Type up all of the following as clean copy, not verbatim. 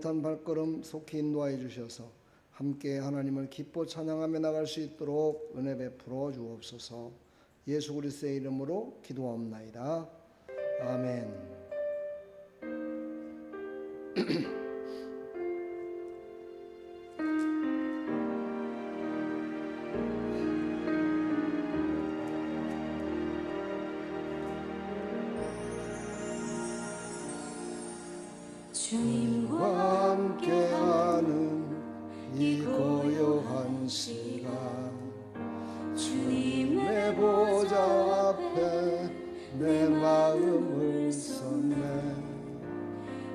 밋밋한 발걸음 속히 인도하여 주셔서 함께 하나님을 기뻐 찬양하며 나갈 수 있도록 은혜 베풀어 주옵소서. 예수 그리스도의 이름으로 기도하옵나이다. 아멘. 주님과 함께하는 이 고요한 시간 주님의 보좌 앞에 내 마음을 쏟네.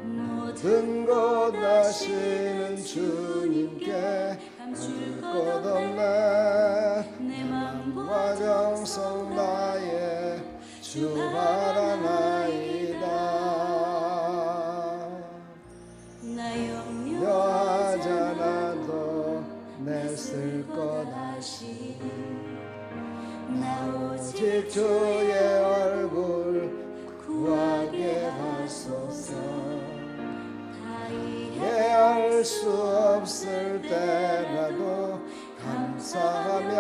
모든 것 아시는 주님께 감출 것 없네. 내 맘과 정성 다해 주 바라나이다. 여하잖아도 내쓸 것 아시니 나 오직 주의 얼굴 구하게 하소서. 다 이해할 수 없을 때라도 감사하며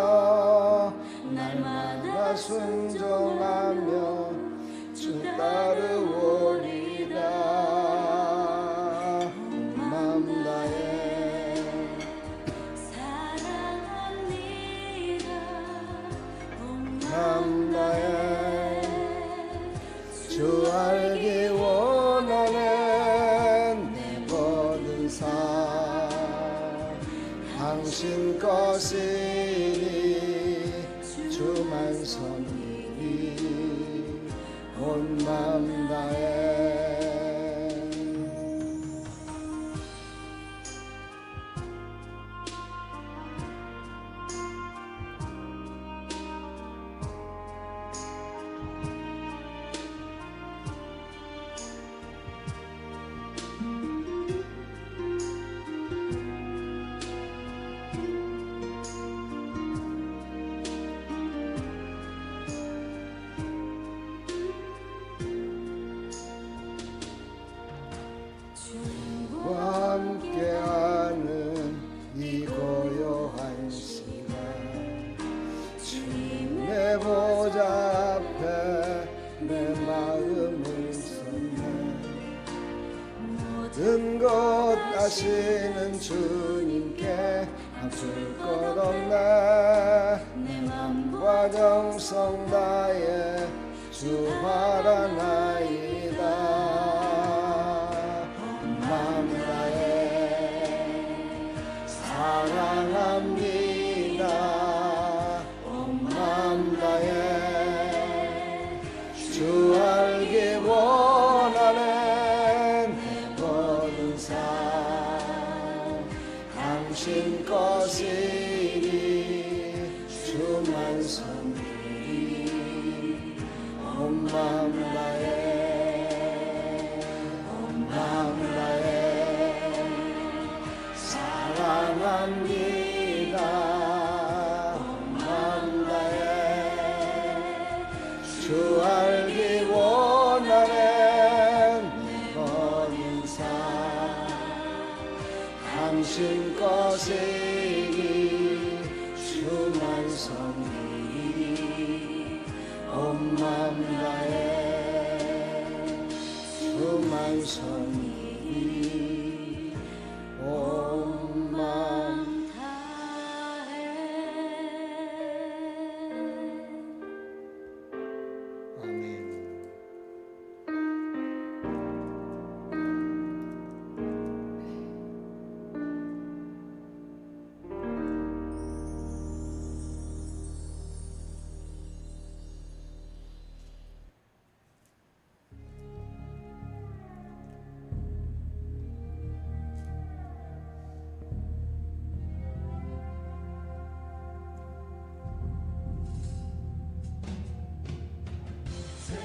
날마다 순종하며 주 따르오리라. 주 알기 원하는 내 모든 삶 당신 것이니 주만 섬기니 온 마음 다해. 함께하는 이 고요한 시간 주님의 보좌 앞에 내 마음을 쏟네. 모든 것 아시는 주님께 감출 것 없네. 내 맘과 정성 다해 주 바라나이다. 사랑합니다. 온 마음 다해 주 알기 원하는 내 모든 삶 당신 것이니 주만 섬기니 온 마음 다해 온 마음 다해 사랑합니다. 마음 다해 주 알기 원하는 내 모든 삶 당신 것이니 주만 섬기니 온 마음 다해 주만 섬기니 온 마음 다해. 아멘.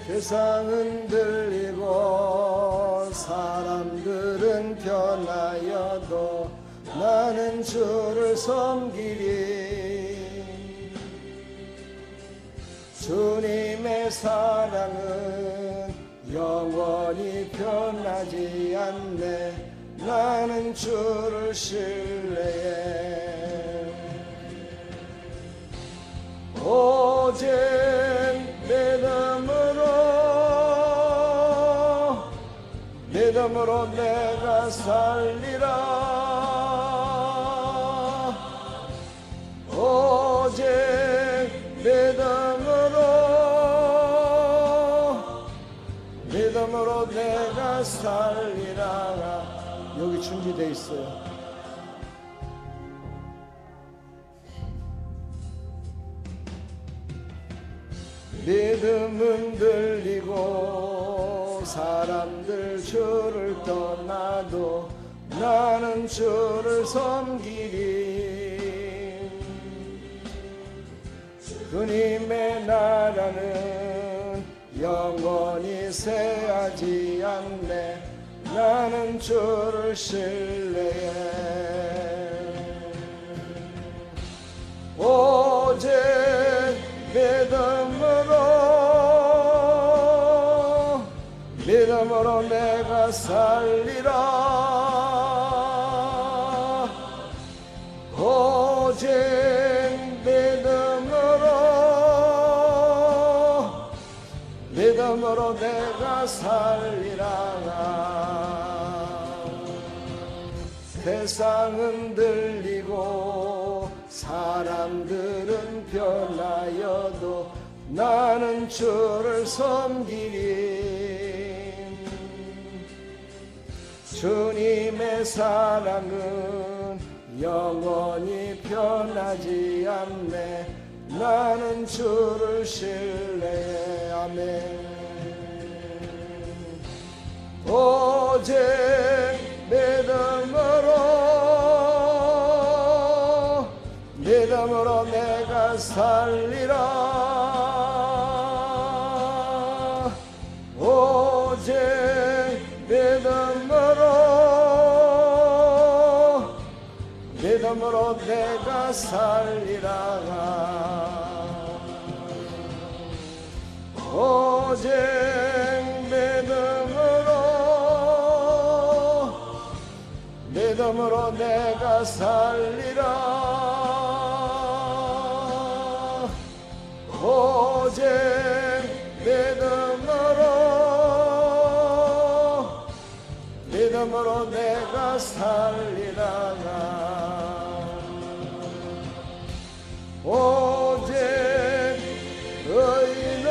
세상은 들리고 사람들은 변하여도 나는 주를 섬기리. 주님의 사랑은 영원히 변하지 않네. 나는 주를 신뢰해. 오직 믿음으로 내가 살리라. 오직 믿음으로 내가 살리라. 여기 준비되어 있어요. 믿음은 들리고 사람들 주를 떠나도 나는 주를 섬기리. 주님의 나라는 영원히 쇠하지 않네. 나는 주를 신뢰해. 오직 믿음으로 내가 살리라. 오직 믿음으로 내가 살리라. 세상은 들리고 사람들은 변하여도 나는 주를 섬기리. 주님의 사랑은 영원히 변하지 않네. 나는 주를 신뢰해. 아멘. 오직 믿음으로 내가 살리라. 오직 믿음으로 내가 살리라. 오직 믿음으로 내가 살리라. 오직 믿음으로 내가 살리라. 오직 의인은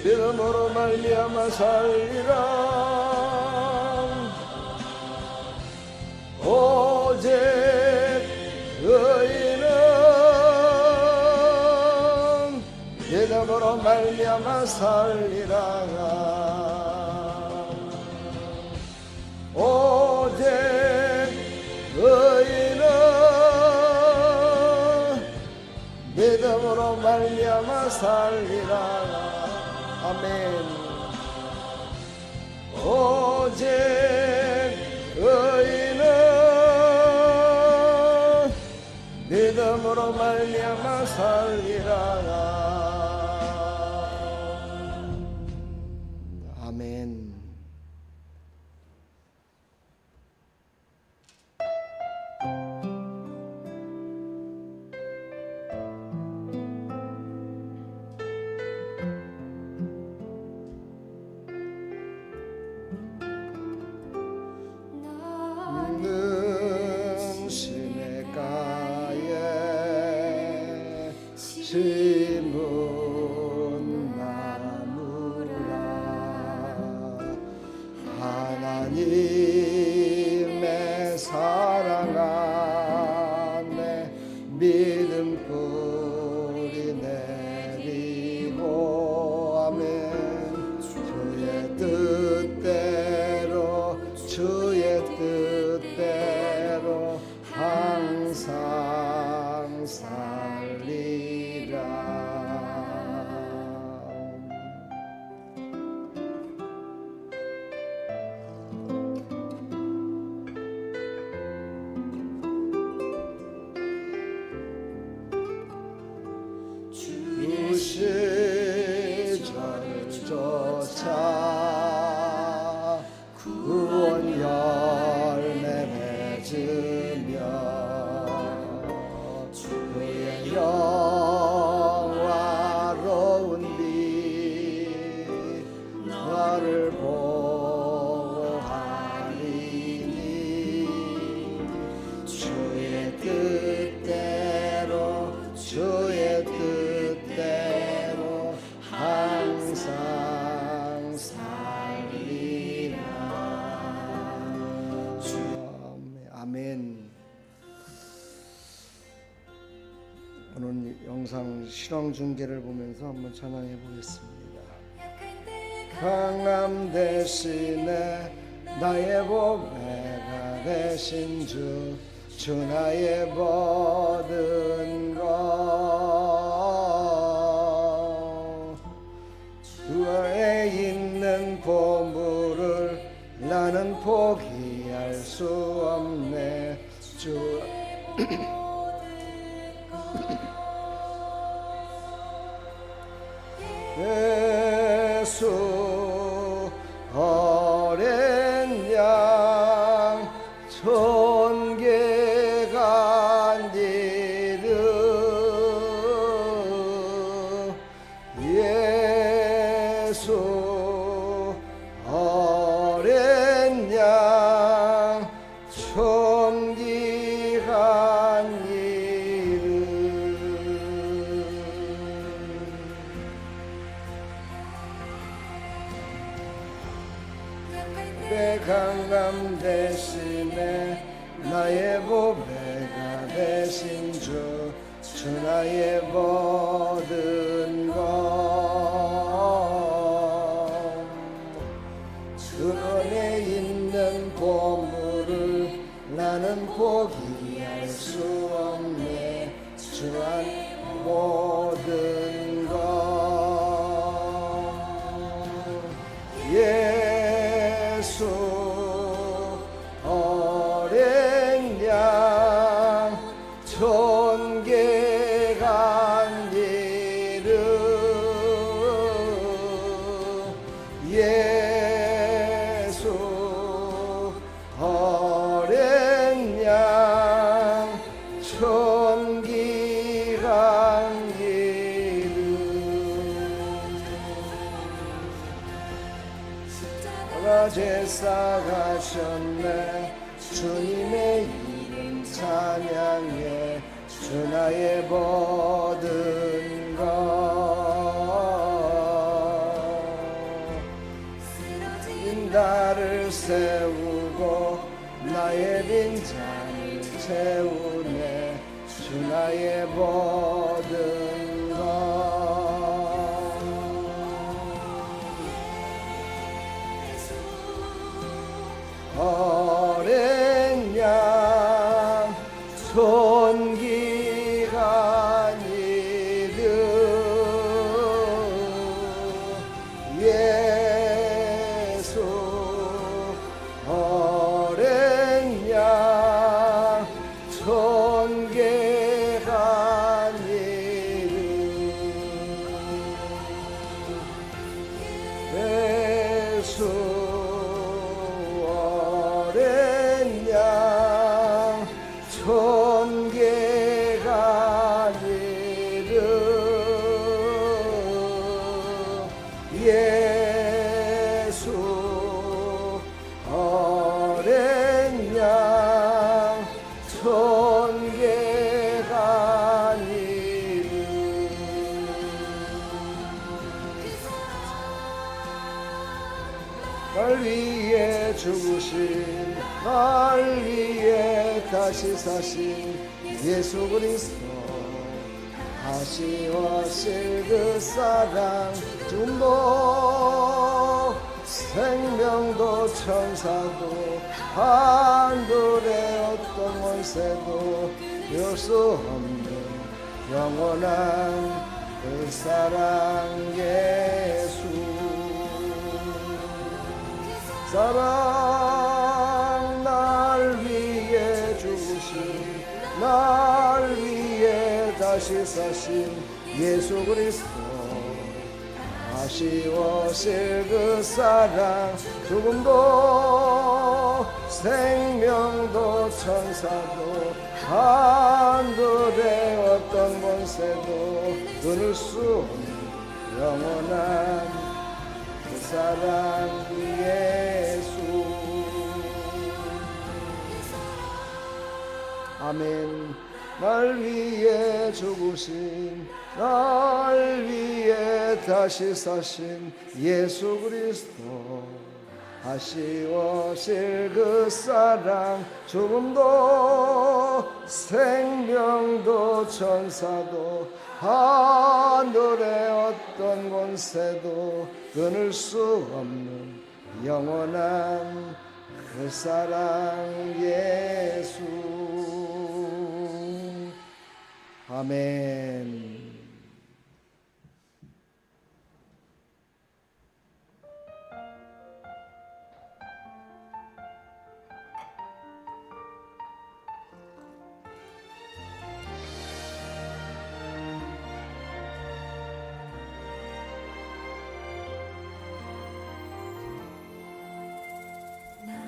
믿음으로 말미암아 살리라. 오직 의인은 믿음으로 말미암아 살리라. 오직 의인은 믿음으로 말미암아 살리라. 아멘. 오직 의인은 믿음으로 말미암아 살리라. 아멘. 시냇가에 심은 나무라. 하나님의 사랑 안에 믿음 뿌리 내리고. 아멘. 주의 뜻대로 항상 살리라. 구원 열매 맺으며 주의 영화로운 빛 나를 보호하리니 주의 뜻대로 항상 살리라. 아멘. 오늘 영상 실황 중계를 보면서 한번 찬양해 보겠습니다. 강함 대신에 나의 보배가 되신 주 나의 모든 것 주 안에 있는 보물을 나는 포기할 수 없네. 주 예수 어린 양 존귀한 이름 예수 어린 양 존귀한 이름 내 강함 대신에 나의 보배가 되신 주 나의 모든 것 주 안에 있는 보물을 나는 포기할 수 없네. 주 안에 모든 것 예수 어린 양 존귀한 이름 예수 어린 양 존귀한 이름 제사 가셨네. 주님의 이름 찬양해. 주 나의 모든 것 나를 세우고 나의 빈잔을 채우네. 주 나의 모든 것 어린 양 존귀한 이름 예수 어린 양 존귀한 이름 예수 존귀한 이름 예수 어린 양 존귀한 이름 날 위해 죽으신 날 위해 다시 사신 예수 그리스도 아쉬워실 그 사랑 중도 생명도 천사도 하늘의 어떤 원세도 이룰 수 없는 영원한 그 사랑 예수 사랑 날 위해 죽으신 날 위해 다시 사신 예수 그리스도 아쉬워질 그 사랑 죽음도 생명도 천사도 하늘의 어떤 권세도 끊을 수 없는 영원한 그 사랑 예수. 아멘. 날 위해 죽으신 날 위해 다시 사신 예수 그리스도 아쉬워질 그 사랑 죽음도 생명도 천사도 하늘의 어떤 권세도 끊을 수 없는 영원한 그 사랑 예수. 아멘.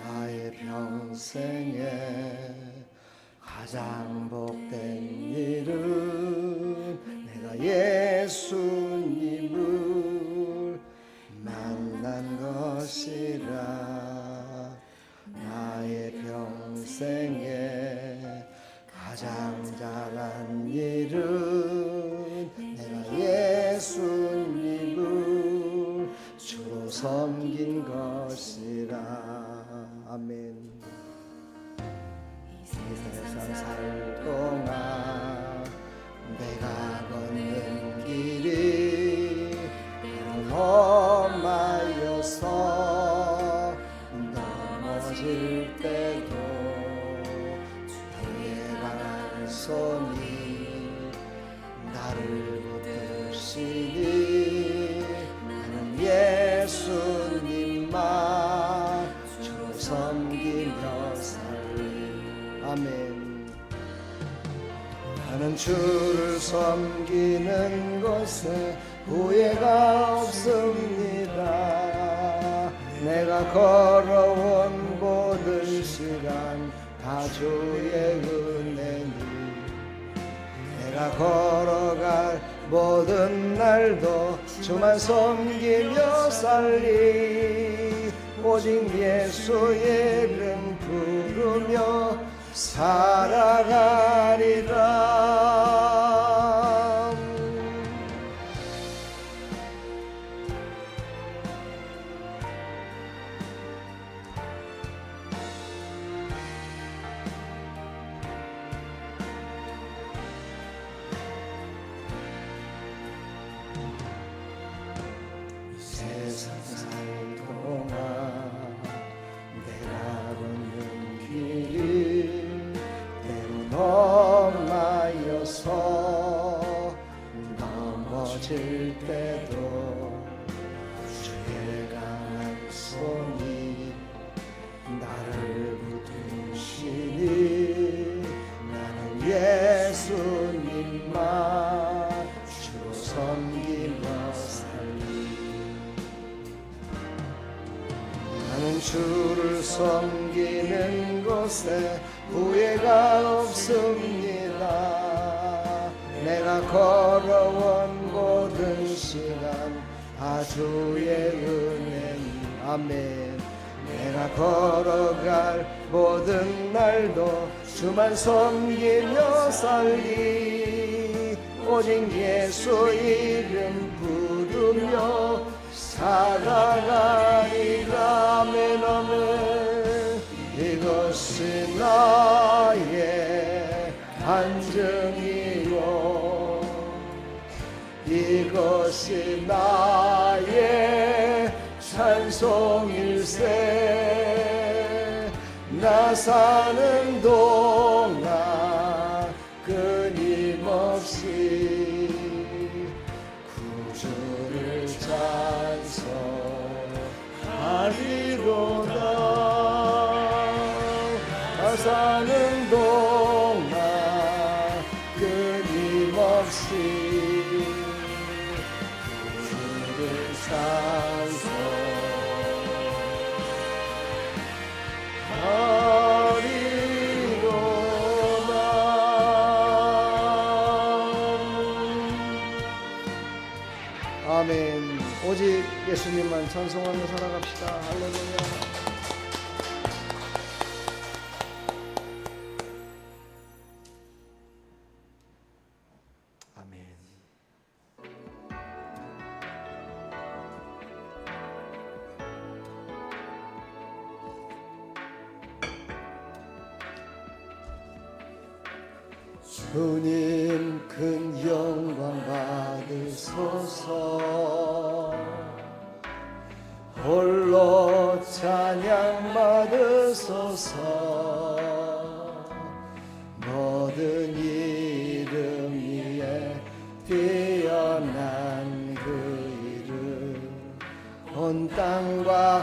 나의 평생에 가장 복된 일은 내가 예수님을 만난 것이라. 나의 평생에 가장 잘한 일은 내가 예수님을 주로 섬긴 것이라. 아멘. 세상 살 동안 내가 걷는 길이 험하여서 넘어질 때도 주의 강한 손이 나를 붙드시니 나는 예수님만 주로 섬기며 살리. 아멘. 나는 주를 섬기는 것에 후회가 없습니다. 내가 걸어온 모든 시간 다 주의 은혜니 내가 걸어갈 모든 날도 주만 섬기며 살리. 오직 예수의 이름 부르며 살아가리라. 세상 살 동안 내가 걷는 길이 험하여서 넘어질 때도 주의 강한 손이 나를 붙드시니 나는 예수님만 주로 섬기며 살리. 나는 주를 섬기는 것에 후회가 없습니다. 내가 걸어온 모든 시간 다 주의 은혜니. 아멘. 내가 걸어갈 모든 날도 주만 섬기며 살리. 오직 예수 이름 부르며 살아가리라. 아멘. 아멘. 이것이 나의 간증이요 이것이 나의 찬송일세. 나 사는 동안 끊임없이 구주를 찬송하리로다. 사는 동안 끊임없이 주를 오직 예수님만 찬송하며 살아갑시다. 할렐루야. 주님 큰 영광 받으소서. 홀로 찬양 받으소서. 모든 이름 위에 뛰어난 그 이름, 온 땅과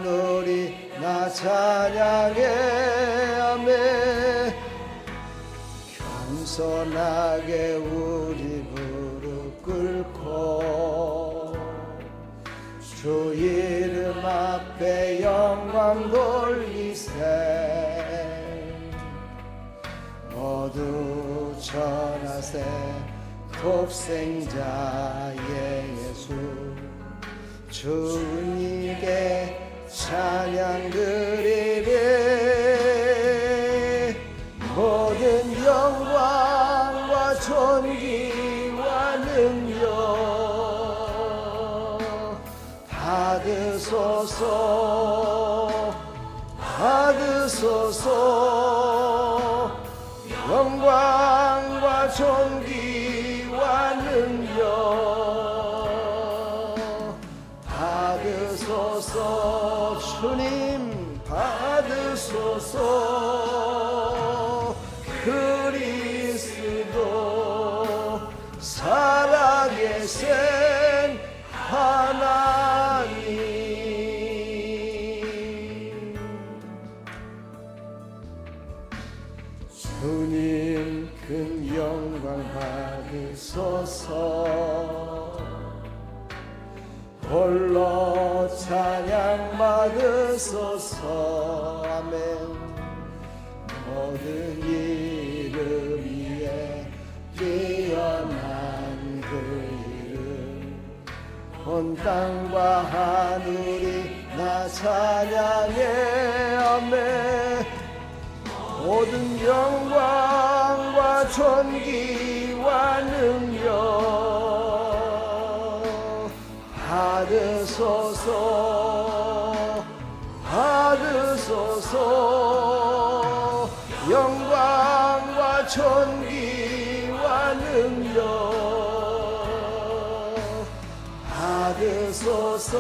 하늘이 나 찬양해. 아멘. 겸손하게 우리 무릎 꿇고 주 이름 앞에 영광 돌리세. 모두 전하세 독생자의 예수, 주님께 찬양 드리리. 모든 영광과 존귀와 능력 받으소서. 받으소서. 영광과 존귀와 능력 받으소서. 주님 받으소서. 그리스도 살아계신 하나님, 주님 큰 영광 받으소서. 홀로 찬양 받으소서. 아멘. 모든 이름 위에 뛰어난 그 이름, 온 땅과 하늘이 나 찬양해. 아멘. 모든 영광과 존귀와 능력 받으소서. 받으소서. 영광과 존귀와 능력 받으소서.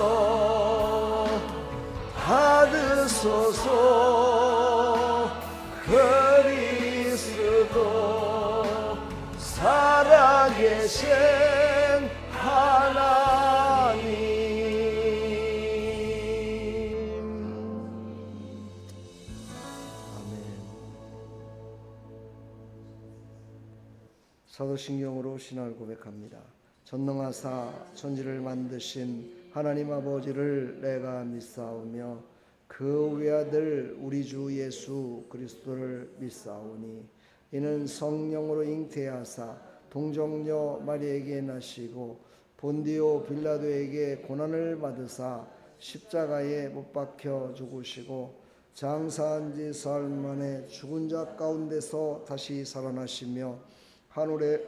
받으소서. 그리스도 살아계신 하나님. 사도신경으로 신앙을 고백합니다. 전능하사 천지를 만드신 하나님 아버지를 내가 믿사오며 그 외아들 우리 주 예수 그리스도를 믿사오니 이는 성령으로 잉태하사 동정녀 마리에게 나시고 본디오 빌라도에게 고난을 받으사 십자가에 못 박혀 죽으시고 장사한 지 사흘 만에 죽은 자 가운데서 다시 살아나시며 하늘에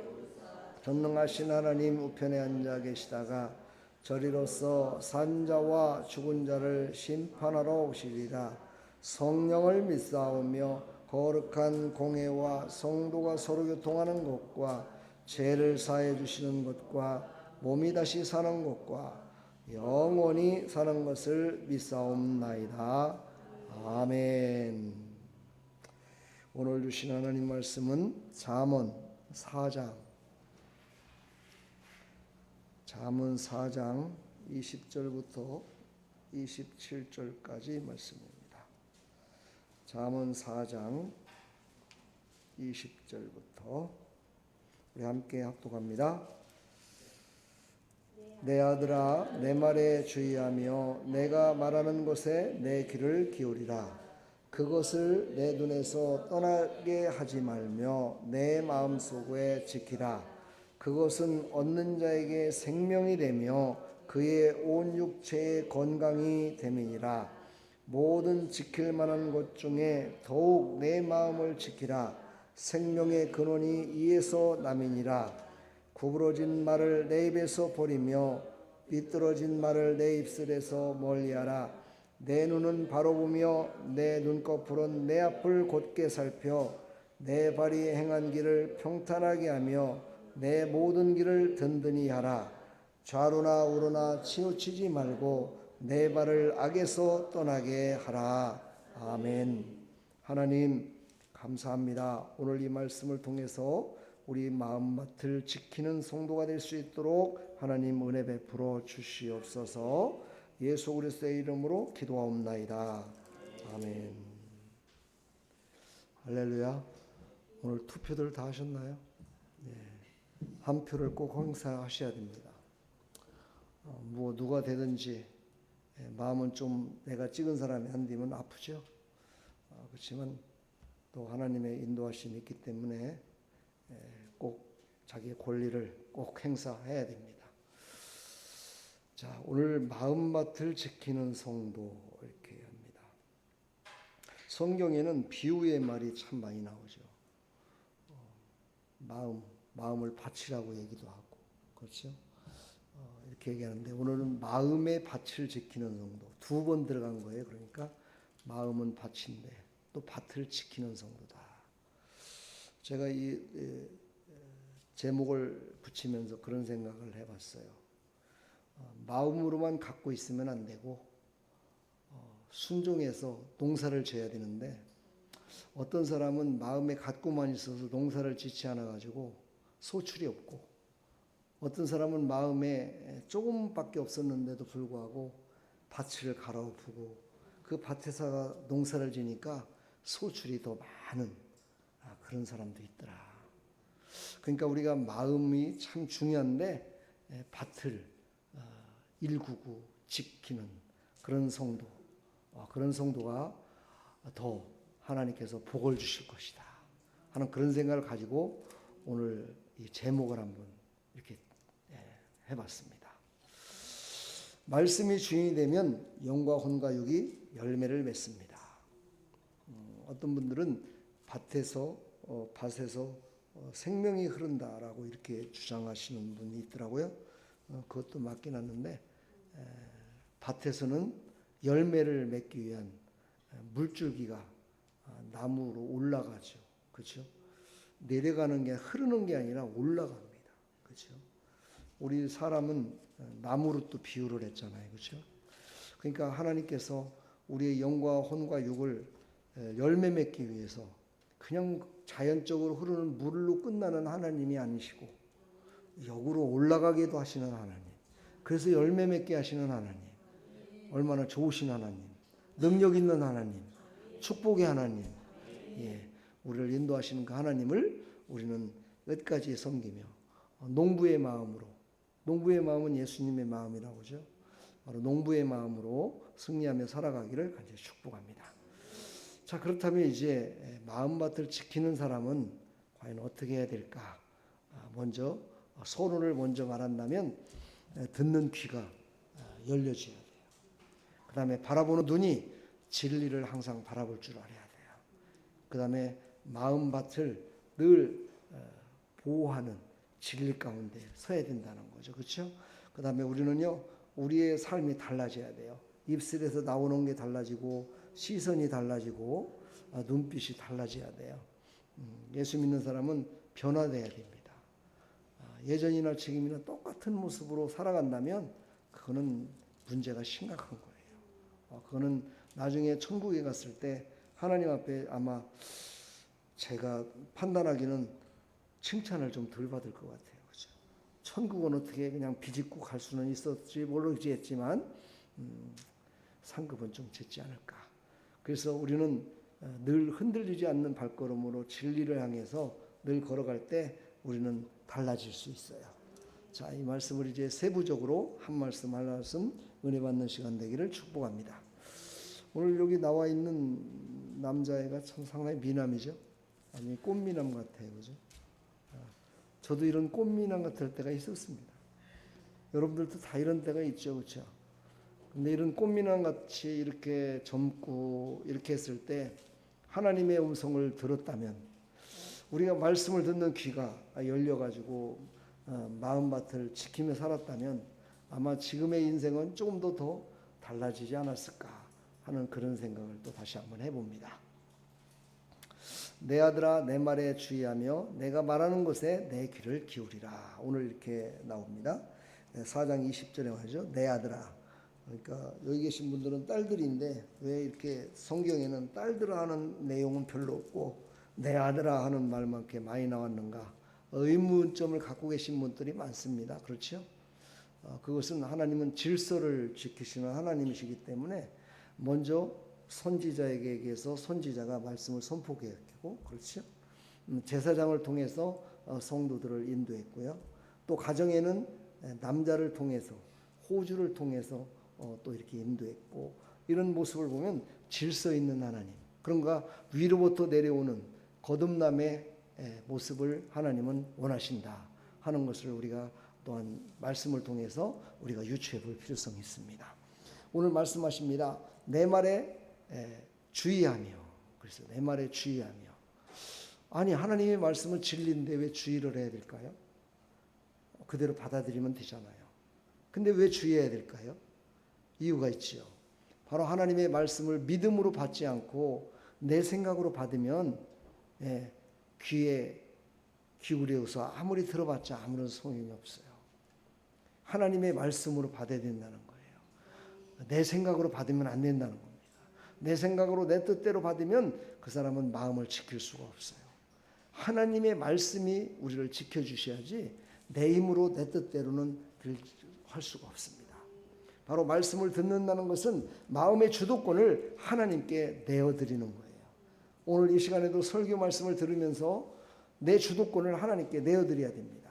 전능하신 하나님 우편에 앉아 계시다가 저리로서 산자와 죽은 자를 심판하러 오시리라. 성령을 믿사오며 거룩한 공회와 성도가 서로 교통하는 것과 죄를 사해 주시는 것과 몸이 다시 사는 것과 영원히 사는 것을 믿사옵나이다. 아멘. 오늘 주신 하나님 말씀은 잠언 4장 20절부터 27절까지 말씀입니다. 잠언 4장 20절부터 우리 함께 합독합니다. 내 아들아, 내 말에 주의하며 내가 말하는 것에 내 귀를 기울이라. 그것을 내 눈에서 떠나게 하지 말며 내 마음속에 지키라. 그것은 얻는 자에게 생명이 되며 그 그의 온 육체의 건강이 됨이니라. 모든 지킬 만한 것 중에 더욱 내 마음을 지키라. 생명의 근원이 이에서 남이니라. 구부러진 말을 내 입에서 버리며 삐뚤어진 말을 내 입술에서 멀리하라. 내 눈은 바로 보며 내 눈꺼풀은 내 앞을 곧게 살펴 내 발이 행한 길을 평탄하게 하며 내 모든 길을 든든히 하라. 좌로나 우로나 치우치지 말고 내 발을 악에서 떠나게 하라. 아멘. 하나님 감사합니다. 오늘 이 말씀을 통해서 우리 마음밭을 지키는 성도가 될 수 있도록 하나님 은혜 베풀어 주시옵소서. 예수 그리스도의 이름으로 기도하옵나이다. 아멘. 할렐루야. 오늘 투표들 다 하셨나요? 네. 한 표를 꼭 행사하셔야 됩니다. 누가 되든지 마음은 좀 내가 찍은 사람이 안 되면 아프죠. 그렇지만 또 하나님의 인도하심이 있기 때문에 꼭 자기의 권리를 꼭 행사해야 됩니다. 자, 오늘 마음밭을 지키는 성도 이렇게 합니다. 성경에는 비유의 말이 참 많이 나오죠. 마음을 바치라고 얘기도 하고, 그렇죠? 이렇게 얘기하는데 오늘은 마음의 밭을 지키는 성도. 2번 들어간 거예요. 그러니까 마음은 밭인데 또 밭을 지키는 성도다. 제가 이 제목을 붙이면서 그런 생각을 해봤어요. 마음으로만 갖고 있으면 안 되고 순종해서 농사를 지어야 되는데 어떤 사람은 마음에 갖고만 있어서 농사를 짓지 않아 가지고 소출이 없고 어떤 사람은 마음에 조금밖에 없었는데도 불구하고 밭을 갈아엎고 그 밭에서 농사를 지니까 소출이 더 많은 그런 사람도 있더라. 그러니까 우리가 마음이 참 중요한데 밭을 일구고 지키는 그런 성도, 그런 성도가 더 하나님께서 복을 주실 것이다 하는 그런 생각을 가지고 오늘 이 제목을 한번 이렇게 해봤습니다. 말씀이 주인이 되면 영과 혼과 육이 열매를 맺습니다. 어떤 분들은 밭에서 생명이 흐른다라고 이렇게 주장하시는 분이 있더라고요. 그것도 맞긴 한데 밭에서는 열매를 맺기 위한 물줄기가 나무로 올라가죠. 그렇죠? 내려가는 게 흐르는 게 아니라 올라갑니다. 그렇죠? 우리 사람은 나무로 또 비유를 했잖아요. 그렇죠? 그러니까 하나님께서 우리의 영과 혼과 육을 열매 맺기 위해서 그냥 자연적으로 흐르는 물로 끝나는 하나님이 아니시고 역으로 올라가게도 하시는 하나님. 그래서 열매 맺게 하시는 하나님. 얼마나 좋으신 하나님. 능력 있는 하나님. 축복의 하나님. 예, 우리를 인도하시는 그 하나님을 우리는 끝까지 섬기며 농부의 마음으로, 농부의 마음은 예수님의 마음이라고 하죠. 바로 농부의 마음으로 승리하며 살아가기를 간절히 축복합니다. 자, 그렇다면 이제 마음밭을 지키는 사람은 과연 어떻게 해야 될까? 먼저 서론을 먼저 말한다면 듣는 귀가 열려져야 돼요. 그 다음에 바라보는 눈이 진리를 항상 바라볼 줄 알아야 돼요. 그 다음에 마음밭을 늘 보호하는 진리 가운데 서야 된다는 거죠. 그렇죠? 그 다음에 우리는요, 우리의 삶이 달라져야 돼요. 입술에서 나오는 게 달라지고 시선이 달라지고 눈빛이 달라져야 돼요. 예수 믿는 사람은 변화돼야 됩니다. 예전이나 지금이나 똑같은 모습으로 살아간다면 그거는 문제가 심각한 거예요. 그거는 나중에 천국에 갔을 때 하나님 앞에 아마 제가 판단하기는 칭찬을 좀 덜 받을 것 같아요. 그렇죠? 천국은 어떻게 그냥 비집고 갈 수는 있었지 모르겠지만 상급은 좀 짓지 않을까. 그래서 우리는 늘 흔들리지 않는 발걸음으로 진리를 향해서 늘 걸어갈 때 우리는 달라질 수 있어요. 자, 이 말씀을 이제 세부적으로 한 말씀 한 말씀 은혜 받는 시간 되기를 축복합니다. 오늘 여기 나와 있는 남자애가 참 상당히 미남이죠. 아니 꽃미남 같아요, 그죠? 저도 이런 꽃미남 같을 때가 있었습니다. 여러분들도 다 이런 때가 있죠, 그렇죠? 근데 이런 꽃미남 같이 이렇게 젊고 이렇게 했을 때 하나님의 음성을 들었다면, 우리가 말씀을 듣는 귀가 열려가지고 마음밭을 지키며 살았다면 아마 지금의 인생은 조금 더 달라지지 않았을까 하는 그런 생각을 또 다시 한번 해봅니다. 내 아들아 내 말에 주의하며 내가 말하는 것에 내 귀를 기울이라. 오늘 이렇게 나옵니다. 4장 20절에 말이죠. 내 아들아. 그러니까 여기 계신 분들은 딸들인데 왜 이렇게 성경에는 딸들아 하는 내용은 별로 없고 내 아들아 하는 말만 이렇게 많이 나왔는가? 의문점을 갖고 계신 분들이 많습니다. 그렇죠? 그것은 하나님은 질서를 지키시는 하나님이시기 때문에 먼저 선지자에게서 선지자가 말씀을 선포했고, 그렇죠? 제사장을 통해서 성도들을 인도했고요. 또 가정에는 남자를 통해서, 호주를 통해서 또 이렇게 인도했고, 이런 모습을 보면 질서 있는 하나님, 그런가 위로부터 내려오는 거듭남의 모습을 하나님은 원하신다 하는 것을 우리가 또한 말씀을 통해서 우리가 유추해 볼 필요성이 있습니다. 오늘 말씀하십니다. 내 말에 주의하며. 그래서 내 말에 주의하며. 아니, 하나님의 말씀은 진리인데 왜 주의를 해야 될까요? 그대로 받아들이면 되잖아요. 근데 왜 주의해야 될까요? 이유가 있지요. 바로 하나님의 말씀을 믿음으로 받지 않고 내 생각으로 받으면 귀에 기울여서 아무리 들어봤자 아무런 소용이 없어요. 하나님의 말씀으로 받아야 된다는 거예요. 내 생각으로 받으면 안 된다는 겁니다. 내 생각으로 내 뜻대로 받으면 그 사람은 마음을 지킬 수가 없어요. 하나님의 말씀이 우리를 지켜주셔야지 내 힘으로 내 뜻대로는 할 수가 없습니다. 바로 말씀을 듣는다는 것은 마음의 주도권을 하나님께 내어드리는 거예요. 오늘 이 시간에도 설교 말씀을 들으면서 내 주도권을 하나님께 내어드려야 됩니다.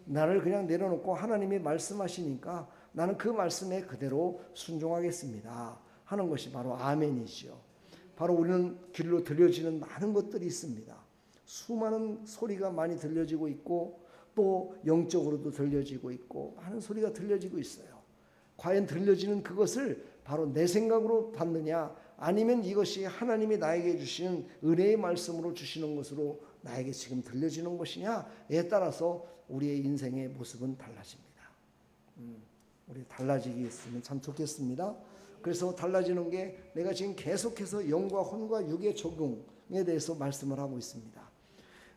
나를 그냥 내려놓고 하나님이 말씀하시니까 나는 그 말씀에 그대로 순종하겠습니다 하는 것이 바로 아멘이죠. 바로 우리는 길로 들려지는 많은 것들이 있습니다. 수많은 소리가 많이 들려지고 있고 또 영적으로도 들려지고 있고 많은 소리가 들려지고 있어요. 과연 들려지는 그것을 바로 내 생각으로 받느냐, 아니면 이것이 하나님이 나에게 주시는 은혜의 말씀으로 주시는 것으로 나에게 지금 들려지는 것이냐에 따라서 우리의 인생의 모습은 달라집니다. 우리 달라지게 했으면 참 좋겠습니다. 그래서 달라지는 게 내가 지금 계속해서 영과 혼과 육의 적용에 대해서 말씀을 하고 있습니다.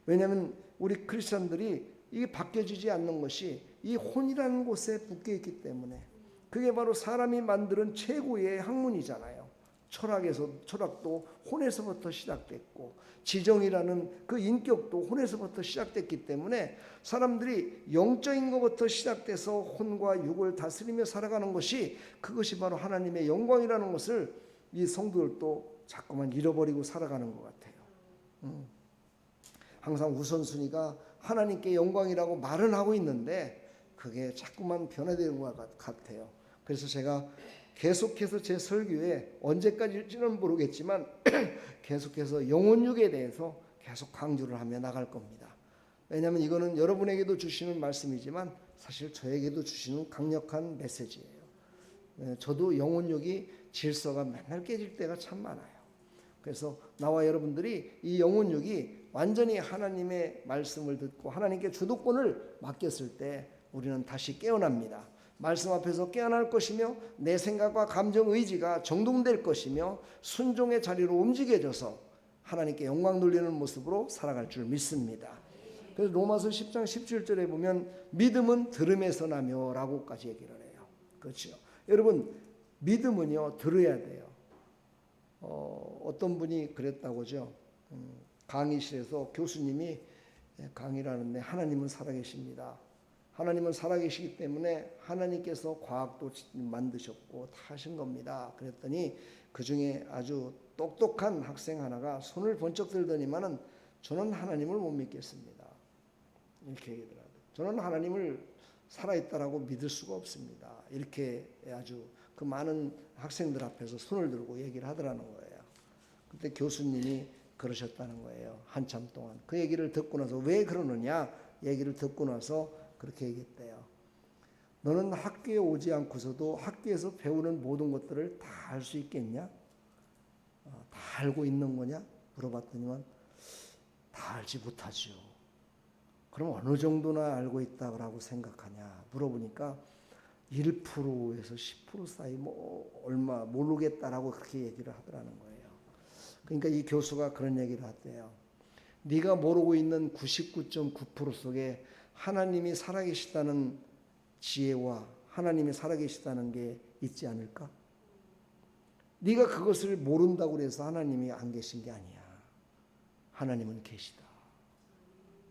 왜냐하면 우리 크리스천들이 이게 바뀌어지지 않는 것이 이 혼이라는 곳에 묶여 있기 때문에, 그게 바로 사람이 만드는 최고의 학문이잖아요. 철학도 혼에서부터 시작됐고 지정이라는 그 인격도 혼에서부터 시작됐기 때문에 사람들이 영적인 것부터 시작돼서 혼과 육을 다스리며 살아가는 것이, 그것이 바로 하나님의 영광이라는 것을 이 성도들도 자꾸만 잃어버리고 살아가는 것 같아요. 항상 우선순위가 하나님께 영광이라고 말은 하고 있는데 그게 자꾸만 변화되는 것 같아요. 그래서 제가 계속해서 제 설교에 언제까지일지는 모르겠지만 계속해서 영혼육에 대해서 계속 강조를 하며 나갈 겁니다. 왜냐하면 이거는 여러분에게도 주시는 말씀이지만 사실 저에게도 주시는 강력한 메시지예요. 저도 영혼육이 질서가 맨날 깨질 때가 참 많아요. 그래서 나와 여러분들이 이 영혼육이 완전히 하나님의 말씀을 듣고 하나님께 주도권을 맡겼을 때 우리는 다시 깨어납니다. 말씀 앞에서 깨어날 것이며 내 생각과 감정 의지가 정돈될 것이며 순종의 자리로 움직여져서 하나님께 영광 돌리는 모습으로 살아갈 줄 믿습니다. 그래서 로마서 10장 17절에 보면 믿음은 들음에서 나며 라고까지 얘기를 해요. 그렇죠. 여러분, 믿음은요 들어야 돼요. 어떤 분이 그랬다고죠. 강의실에서 교수님이 강의를 하는데 하나님은 살아계십니다. 하나님은 살아계시기 때문에 하나님께서 과학도 만드셨고 다 하신 겁니다. 그랬더니 그 중에 아주 똑똑한 학생 하나가 손을 번쩍 들더니만은 저는 하나님을 못 믿겠습니다. 이렇게 얘기하더라고요. 저는 하나님을 살아있다라고 믿을 수가 없습니다. 이렇게 아주 그 많은 학생들 앞에서 손을 들고 얘기를 하더라는 거예요. 그때 교수님이 그러셨다는 거예요. 한참 동안. 그 얘기를 듣고 나서 왜 그러느냐 얘기를 듣고 나서 그렇게 얘기했대요. 너는 학교에 오지 않고서도 학교에서 배우는 모든 것들을 다 알 수 있겠냐? 다 알고 있는 거냐? 물어봤더니만 다 알지 못하죠. 그럼 어느 정도나 알고 있다고 생각하냐? 물어보니까 1%에서 10% 사이 얼마 모르겠다라고 그렇게 얘기를 하더라는 거예요. 그러니까 이 교수가 그런 얘기를 하대요. 네가 모르고 있는 99.9% 속에 하나님이 살아계시다는 지혜와 하나님이 살아계시다는 게 있지 않을까? 네가 그것을 모른다고 해서 하나님이 안 계신 게 아니야. 하나님은 계시다.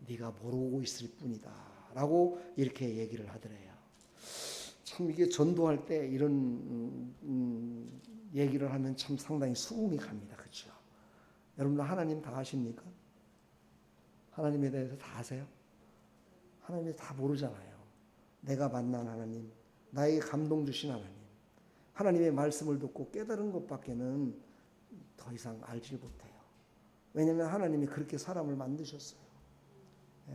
네가 모르고 있을 뿐이다 라고 이렇게 얘기를 하더래요. 참 이게 전도할 때 이런 얘기를 하면 참 상당히 수긍이 갑니다. 그렇죠? 여러분들 하나님 다 아십니까? 하나님에 대해서 다 아세요? 하나님이 다 모르잖아요. 내가 만난 하나님, 나에게 감동 주신 하나님, 하나님의 말씀을 듣고 깨달은 것밖에는 더 이상 알지 못해요. 왜냐하면 하나님이 그렇게 사람을 만드셨어요.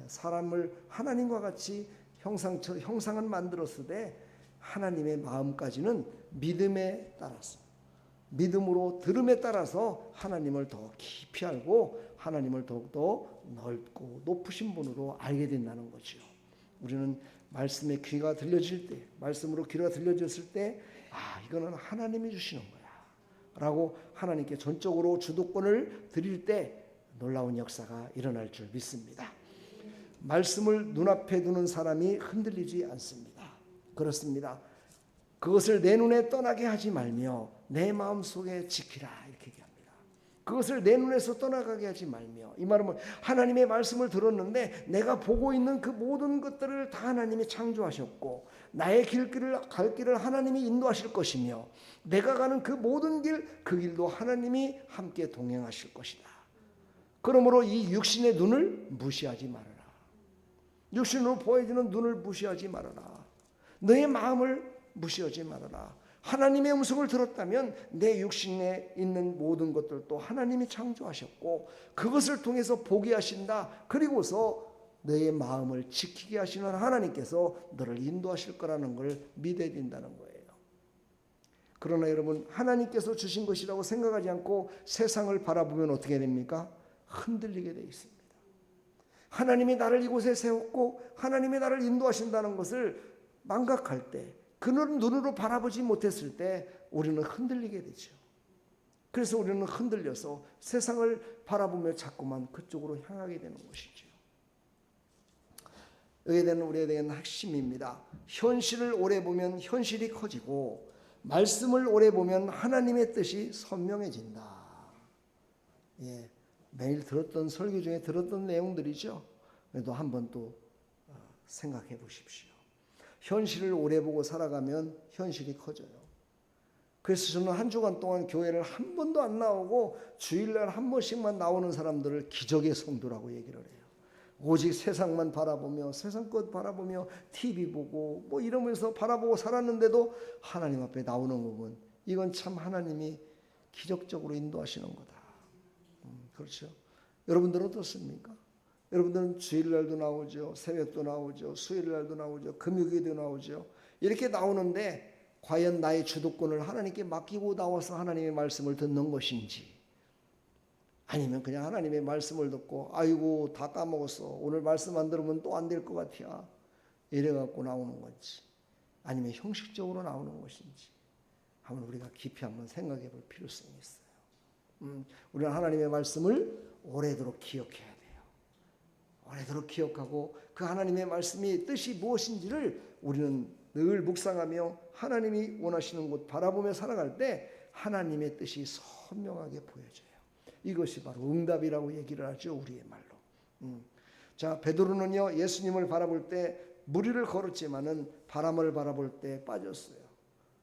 사람을 하나님과 같이 형상은 만들었으되 하나님의 마음까지는 믿음에 따라서, 믿음으로 들음에 따라서 하나님을 더 깊이 알고 하나님을 더욱더 넓고 높으신 분으로 알게 된다는 거죠. 우리는 말씀에 귀가 들려질 때, 말씀으로 귀가 들려졌을 때, 이거는 하나님이 주시는 거야 라고 하나님께 전적으로 주도권을 드릴 때 놀라운 역사가 일어날 줄 믿습니다. 말씀을 눈앞에 두는 사람이 흔들리지 않습니다. 그렇습니다. 그것을 내 눈에 떠나게 하지 말며 내 마음속에 지키라 이렇게 얘기합니다. 그것을 내 눈에서 떠나가게 하지 말며, 이 말은 하나님의 말씀을 들었는데 내가 보고 있는 그 모든 것들을 다 하나님이 창조하셨고 나의 갈 길을 하나님이 인도하실 것이며 내가 가는 그 모든 길, 그 길도 하나님이 함께 동행하실 것이다. 그러므로 이 육신의 눈을 무시하지 말아라. 육신으로 보여지는 눈을 무시하지 말아라. 너의 마음을 무시하지 말아라. 하나님의 음성을 들었다면 내 육신에 있는 모든 것들도 하나님이 창조하셨고 그것을 통해서 보게 하신다. 그리고서 너의 마음을 지키게 하시는 하나님께서 너를 인도하실 거라는 걸 믿어야 된다는 거예요. 그러나 여러분, 하나님께서 주신 것이라고 생각하지 않고 세상을 바라보면 어떻게 됩니까? 흔들리게 되어 있습니다. 하나님이 나를 이곳에 세웠고 하나님이 나를 인도하신다는 것을 망각할 때, 그 눈으로 바라보지 못했을 때 우리는 흔들리게 되죠. 그래서 우리는 흔들려서 세상을 바라보며 자꾸만 그쪽으로 향하게 되는 것이죠. 여기에 대한 우리에 대한 핵심입니다. 현실을 오래 보면 현실이 커지고 말씀을 오래 보면 하나님의 뜻이 선명해진다. 매일 들었던 설교 중에 들었던 내용들이죠. 그래도 한번 또 생각해 보십시오. 현실을 오래 보고 살아가면 현실이 커져요. 그래서 저는 한 주간 동안 교회를 한 번도 안 나오고 주일날 한 번씩만 나오는 사람들을 기적의 성도라고 얘기를 해요. 오직 세상만 바라보며 세상 것 바라보며 TV 보고 이러면서 바라보고 살았는데도 하나님 앞에 나오는 부분, 이건 참 하나님이 기적적으로 인도하시는 거다. 그렇죠? 여러분들은 어떻습니까? 여러분들은 주일날도 나오죠. 새벽도 나오죠. 수요일날도 나오죠. 금요일에도 나오죠. 이렇게 나오는데 과연 나의 주도권을 하나님께 맡기고 나와서 하나님의 말씀을 듣는 것인지, 아니면 그냥 하나님의 말씀을 듣고 아이고 다 까먹었어, 오늘 말씀 안 들으면 또 안 될 것 같아, 이래갖고 나오는 건지, 아니면 형식적으로 나오는 것인지 한번 우리가 깊이 한번 생각해 볼 필요성이 있어요. 우리는 하나님의 말씀을 오래도록 기억해야 돼요. 오래도록 기억하고 그 하나님의 말씀이 뜻이 무엇인지를 우리는 늘 묵상하며 하나님이 원하시는 곳 바라보며 살아갈 때 하나님의 뜻이 선명하게 보여져요. 이것이 바로 응답이라고 얘기를 하죠, 우리의 말로. 자, 베드로는요, 예수님을 바라볼 때 무리를 걸었지만은 바람을 바라볼 때 빠졌어요.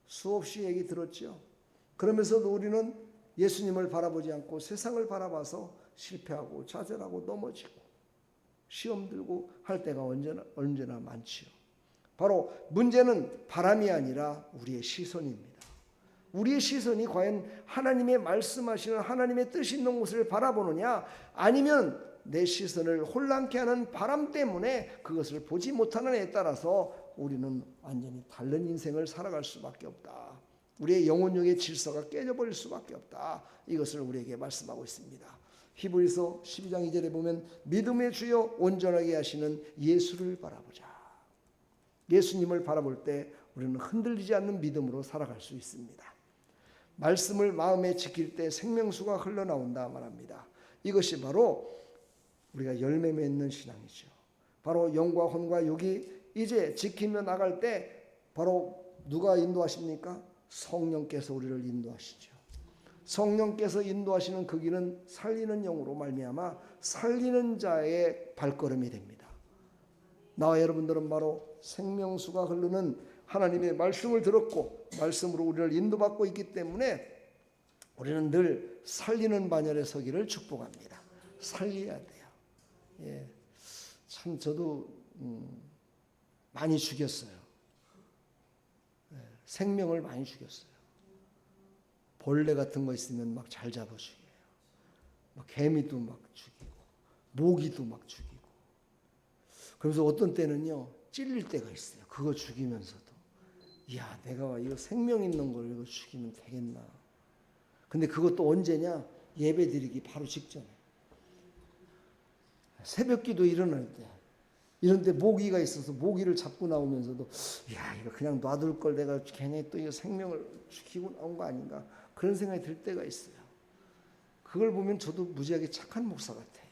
수없이 얘기 들었죠. 그러면서도 우리는 예수님을 바라보지 않고 세상을 바라봐서 실패하고 좌절하고 넘어지고 시험 들고 할 때가 언제나 많지요. 바로 문제는 바람이 아니라 우리의 시선입니다. 우리의 시선이 과연 하나님의 말씀하시는 하나님의 뜻이 있는 곳을 바라보느냐, 아니면 내 시선을 혼란케 하는 바람 때문에 그것을 보지 못하는 애에 따라서 우리는 완전히 다른 인생을 살아갈 수밖에 없다. 우리의 영혼력의 질서가 깨져버릴 수밖에 없다. 이것을 우리에게 말씀하고 있습니다. 히브리서 12장 2절에 보면 믿음의 주여 온전하게 하시는 예수를 바라보자. 예수님을 바라볼 때 우리는 흔들리지 않는 믿음으로 살아갈 수 있습니다. 말씀을 마음에 지킬 때 생명수가 흘러나온다 말합니다. 이것이 바로 우리가 열매 맺는 신앙이죠. 바로 영과 혼과 육이 이제 지키며 나갈 때 바로 누가 인도하십니까? 성령께서 우리를 인도하시죠. 성령께서 인도하시는 그 길은 살리는 영으로 말미암아 살리는 자의 발걸음이 됩니다. 나와 여러분들은 바로 생명수가 흐르는 하나님의 말씀을 들었고 말씀으로 우리를 인도받고 있기 때문에 우리는 늘 살리는 반열에 서기를 축복합니다. 살려야 돼요. 예, 참 저도 많이 죽였어요. 예, 생명을 많이 죽였어요. 벌레 같은 거 있으면 막 잘 잡아 죽여요. 막 개미도 막 죽이고 모기도 막 죽이고. 그래서 어떤 때는요 찔릴 때가 있어요. 그거 죽이면서도 야 내가 이거 생명 있는 걸 이거 죽이면 되겠나. 근데 그것도 언제냐? 예배 드리기 바로 직전에. 새벽기도 일어날 때 이런 때 모기가 있어서 모기를 잡고 나오면서도 야 이거 그냥 놔둘 걸 내가 괜히 또 이 생명을 죽이고 나온 거 아닌가 그런 생각이 들 때가 있어요. 그걸 보면 저도 무지하게 착한 목사 같아요.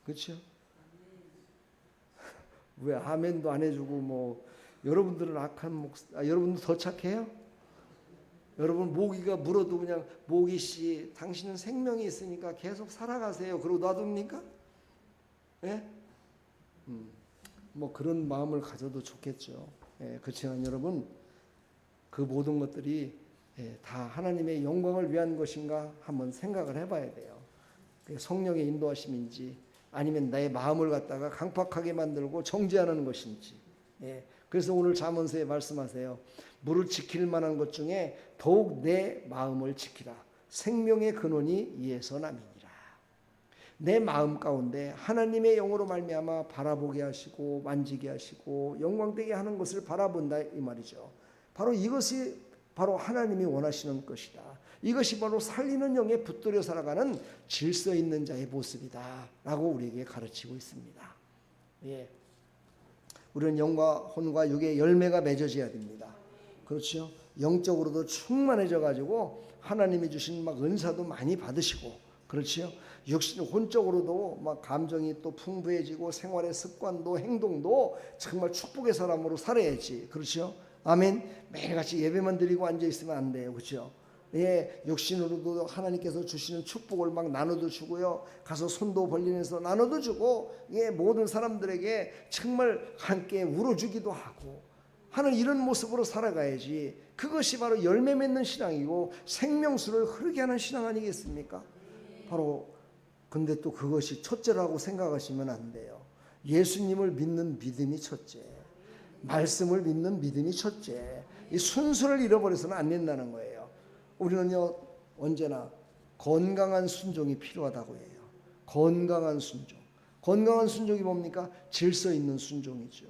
그렇죠? 왜 아멘도 안 해주고 뭐 여러분들은 악한 목사, 여러분도 더 착해요? 여러분 모기가 물어도 그냥 모기 씨 당신은 생명이 있으니까 계속 살아가세요. 그러고 놔둡니까? 예? 뭐 그런 마음을 가져도 좋겠죠. 예, 그렇지만 여러분 그 모든 것들이 다 하나님의 영광을 위한 것인가 한번 생각을 해봐야 돼요. 성령의 인도하심인지 아니면 나의 마음을 갖다가 강팍하게 만들고 정죄하는 것인지. 예, 그래서 오늘 잠언서에 말씀하세요. 물을 지킬 만한 것 중에 더욱 내 마음을 지키라. 생명의 근원이 이에서 남이니라. 내 마음 가운데 하나님의 영으로 말미암아 바라보게 하시고 만지게 하시고 영광되게 하는 것을 바라본다 이 말이죠. 바로 이것이 바로 하나님이 원하시는 것이다. 이것이 바로 살리는 영에 붙들려 살아가는 질서 있는 자의 모습이다 라고 우리에게 가르치고 있습니다. 예. 우리는 영과 혼과 육의 열매가 맺어져야 됩니다. 그렇죠? 영적으로도 충만해져 가지고 하나님이 주신 막 은사도 많이 받으시고 그렇죠? 육신 혼적으로도 막 감정이 또 풍부해지고 생활의 습관도 행동도 정말 축복의 사람으로 살아야지. 그렇죠? 아멘. 매일같이 예배만 드리고 앉아 있으면 안 돼요. 그렇죠? 예, 육신으로도 하나님께서 주시는 축복을 막 나눠도 주고요. 가서 손도 벌리면서 나눠도 주고, 예, 모든 사람들에게 정말 함께 울어주기도 하고 하는 이런 모습으로 살아가야지. 그것이 바로 열매 맺는 신앙이고 생명수를 흐르게 하는 신앙 아니겠습니까? 바로 근데 또 그것이 첫째라고 생각하시면 안 돼요. 예수님을 믿는 믿음이 첫째, 말씀을 믿는 믿음이 첫째. 이 순서를 잃어버려서는 안 된다는 거예요. 우리는요 언제나 건강한 순종이 필요하다고 해요. 건강한 순종. 건강한 순종이 뭡니까? 질서 있는 순종이죠.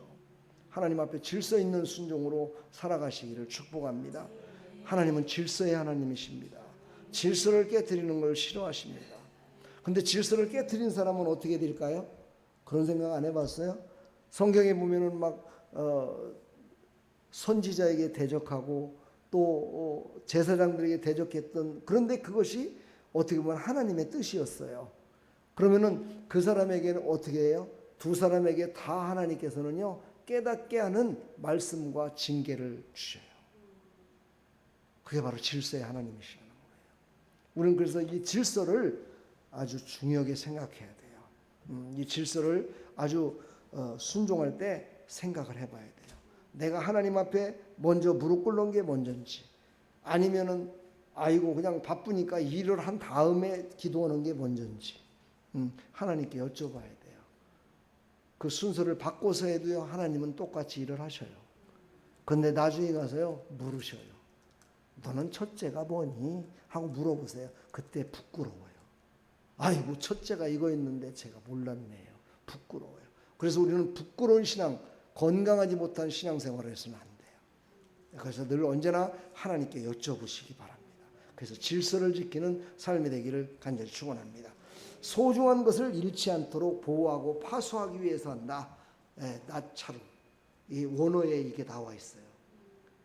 하나님 앞에 질서 있는 순종으로 살아가시기를 축복합니다. 하나님은 질서의 하나님이십니다. 질서를 깨트리는 걸 싫어하십니다. 근데 질서를 깨트린 사람은 어떻게 될까요? 그런 생각 안 해봤어요? 성경에 보면은 막 선지자에게 대적하고 또 제사장들에게 대적했던, 그런데 그것이 어떻게 보면 하나님의 뜻이었어요. 그러면은 그 사람에게는 어떻게 해요? 두 사람에게 다 하나님께서는요 깨닫게 하는 말씀과 징계를 주셔요. 그게 바로 질서의 하나님이시라는 거예요. 우리는 그래서 이 질서를 아주 중요하게 생각해야 돼요. 이 질서를 아주 순종할 때 생각을 해봐야 돼요. 내가 하나님 앞에 먼저 무릎 꿇는 게 먼저인지 아니면은 아이고 그냥 바쁘니까 일을 한 다음에 기도하는 게 먼저인지 하나님께 여쭤봐야 돼요. 그 순서를 바꿔서 해도요 하나님은 똑같이 일을 하셔요. 근데 나중에 가서요 물으셔요. 너는 첫째가 뭐니? 하고 물어보세요. 그때 부끄러워요. 아이고 첫째가 이거 있는데 제가 몰랐네요. 부끄러워요. 그래서 우리는 부끄러운 신앙, 건강하지 못한 신앙생활을 해서는 안 돼요. 그래서 늘 언제나 하나님께 여쭤보시기 바랍니다. 그래서 질서를 지키는 삶이 되기를 간절히 축원합니다. 소중한 것을 잃지 않도록 보호하고 파수하기 위해서 한다. 나차로 이 원어에 이게 나와 있어요.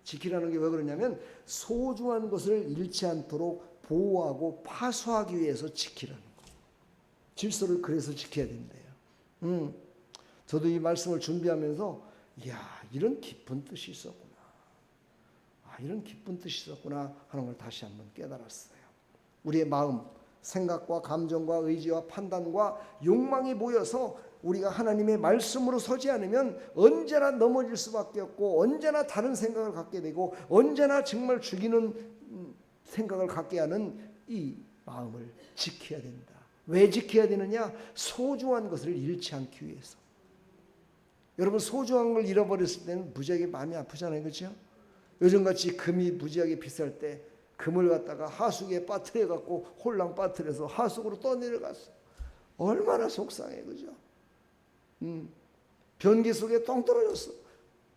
지키라는 게 왜 그러냐면 소중한 것을 잃지 않도록 보호하고 파수하기 위해서 지키라는 거예요. 질서를 그래서 지켜야 된대요. 저도 이 말씀을 준비하면서 이야, 이런 깊은 뜻이 있었구나. 이런 깊은 뜻이 있었구나 하는 걸 다시 한번 깨달았어요. 우리의 마음, 생각과 감정과 의지와 판단과 욕망이 모여서 우리가 하나님의 말씀으로 서지 않으면 언제나 넘어질 수밖에 없고 언제나 다른 생각을 갖게 되고 언제나 정말 죽이는 생각을 갖게 하는 이 마음을 지켜야 된다. 왜 지켜야 되느냐? 소중한 것을 잃지 않기 위해서. 여러분, 소중한 걸 잃어버렸을 때는 무지하게 마음이 아프잖아요. 그렇죠? 요즘같이 금이 무지하게 비쌀 때 금을 갖다가 하수구에 빠뜨려 갖고 홀랑 빠뜨려서 하수구로 떠내려갔어. 얼마나 속상해. 그죠? 변기 속에 똥 떨어졌어.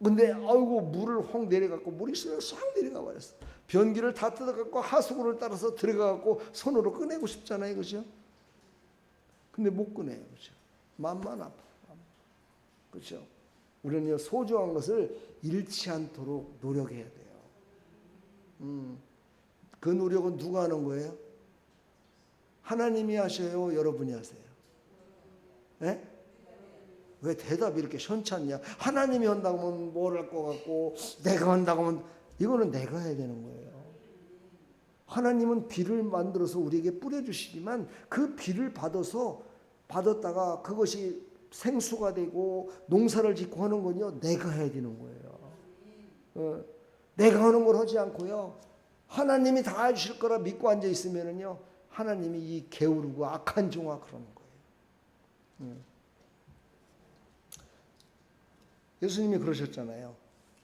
근데 아이고 물을 확 내려갖고 물이 싹 내려가 버렸어. 변기를 다 뜯어갖고 하수구를 따라서 들어가갖고 손으로 꺼내고 싶잖아요. 그죠? 근데 못 꺼내요. 그죠? 마음만 아파. 그렇죠? 우리는 소중한 것을 잃지 않도록 노력해야 돼요. 그 노력은 누가 하는 거예요? 하나님이 하셔요? 여러분이 하세요? 네? 왜 대답이 이렇게 현찮냐? 하나님이 한다고 하면 뭘 할 것 같고 내가 한다고 하면 이거는 내가 해야 되는 거예요. 하나님은 비를 만들어서 우리에게 뿌려주시지만 그 비를 받았다가 그것이 생수가 되고 농사를 짓고 하는 건요, 내가 해야 되는 거예요. 내가 하는 걸 하지 않고요, 하나님이 다 해주실 거라 믿고 앉아 있으면은요, 하나님이 이 게으르고 악한 종아 그러는 거예요. 예수님이 그러셨잖아요.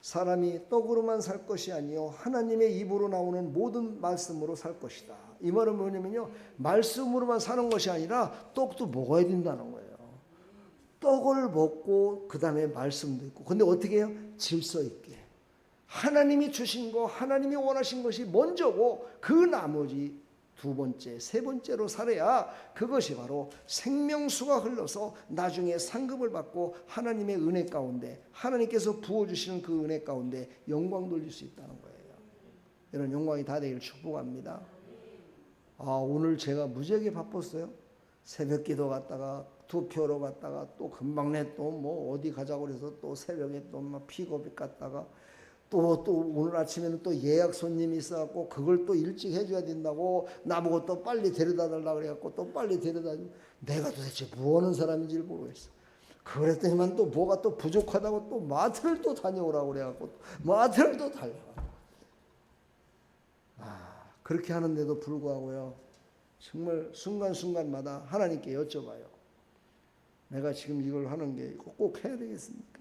사람이 떡으로만 살 것이 아니요 하나님의 입으로 나오는 모든 말씀으로 살 것이다. 이 말은 뭐냐면요, 말씀으로만 사는 것이 아니라 떡도 먹어야 된다는 거예요. 떡을 먹고 그 다음에 말씀도 있고. 근데 어떻게 해요? 질서 있게. 하나님이 주신 거, 하나님이 원하신 것이 먼저고 그 나머지 두 번째, 세 번째로 살아야 그것이 바로 생명수가 흘러서 나중에 상급을 받고 하나님의 은혜 가운데, 하나님께서 부어주시는 그 은혜 가운데 영광 돌릴 수 있다는 거예요. 이런 영광이 다 되기를 축복합니다. 오늘 제가 무지하게 바빴어요. 새벽 기도 갔다가 투표로 갔다가 또 금방 또 뭐 어디 가자고 그래서 또 새벽에 또 막 픽업이 갔다가 또 오늘 아침에는 또 예약 손님이 있어갖고 그걸 또 일찍 해줘야 된다고 나보고 또 빨리 데려다 달라고 그래갖고 또 빨리 데려다 주고, 내가 도대체 뭐 하는 사람인지 모르겠어. 그랬더니만 또 뭐가 또 부족하다고 또 마트를 또 다녀오라고 그래갖고 마트를 또 달려가. 그렇게 하는데도 불구하고요, 정말 순간순간마다 하나님께 여쭤봐요. 내가 지금 이걸 하는 게 꼭 해야 되겠습니까?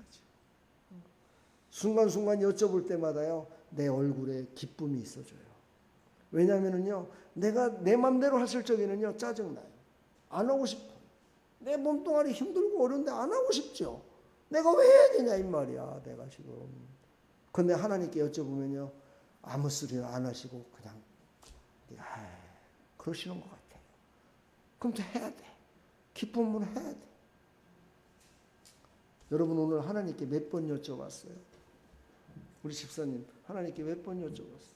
순간순간 여쭤볼 때마다요, 내 얼굴에 기쁨이 있어져요. 왜냐하면요, 내가 내 맘대로 했을 적에는요, 짜증나요. 안 하고 싶어. 내 몸뚱아리 힘들고 어려운데 안 하고 싶죠. 내가 왜 해야 되냐 이 말이야, 내가 지금. 근데 하나님께 여쭤보면요, 아무 소리를 안 하시고 그냥 그러시는 것 같아요. 그럼 또 해야 돼. 기쁨은 해야 돼. 여러분, 오늘 하나님께 몇 번 여쭤봤어요? 우리 집사님 하나님께 몇 번 여쭤봤어요?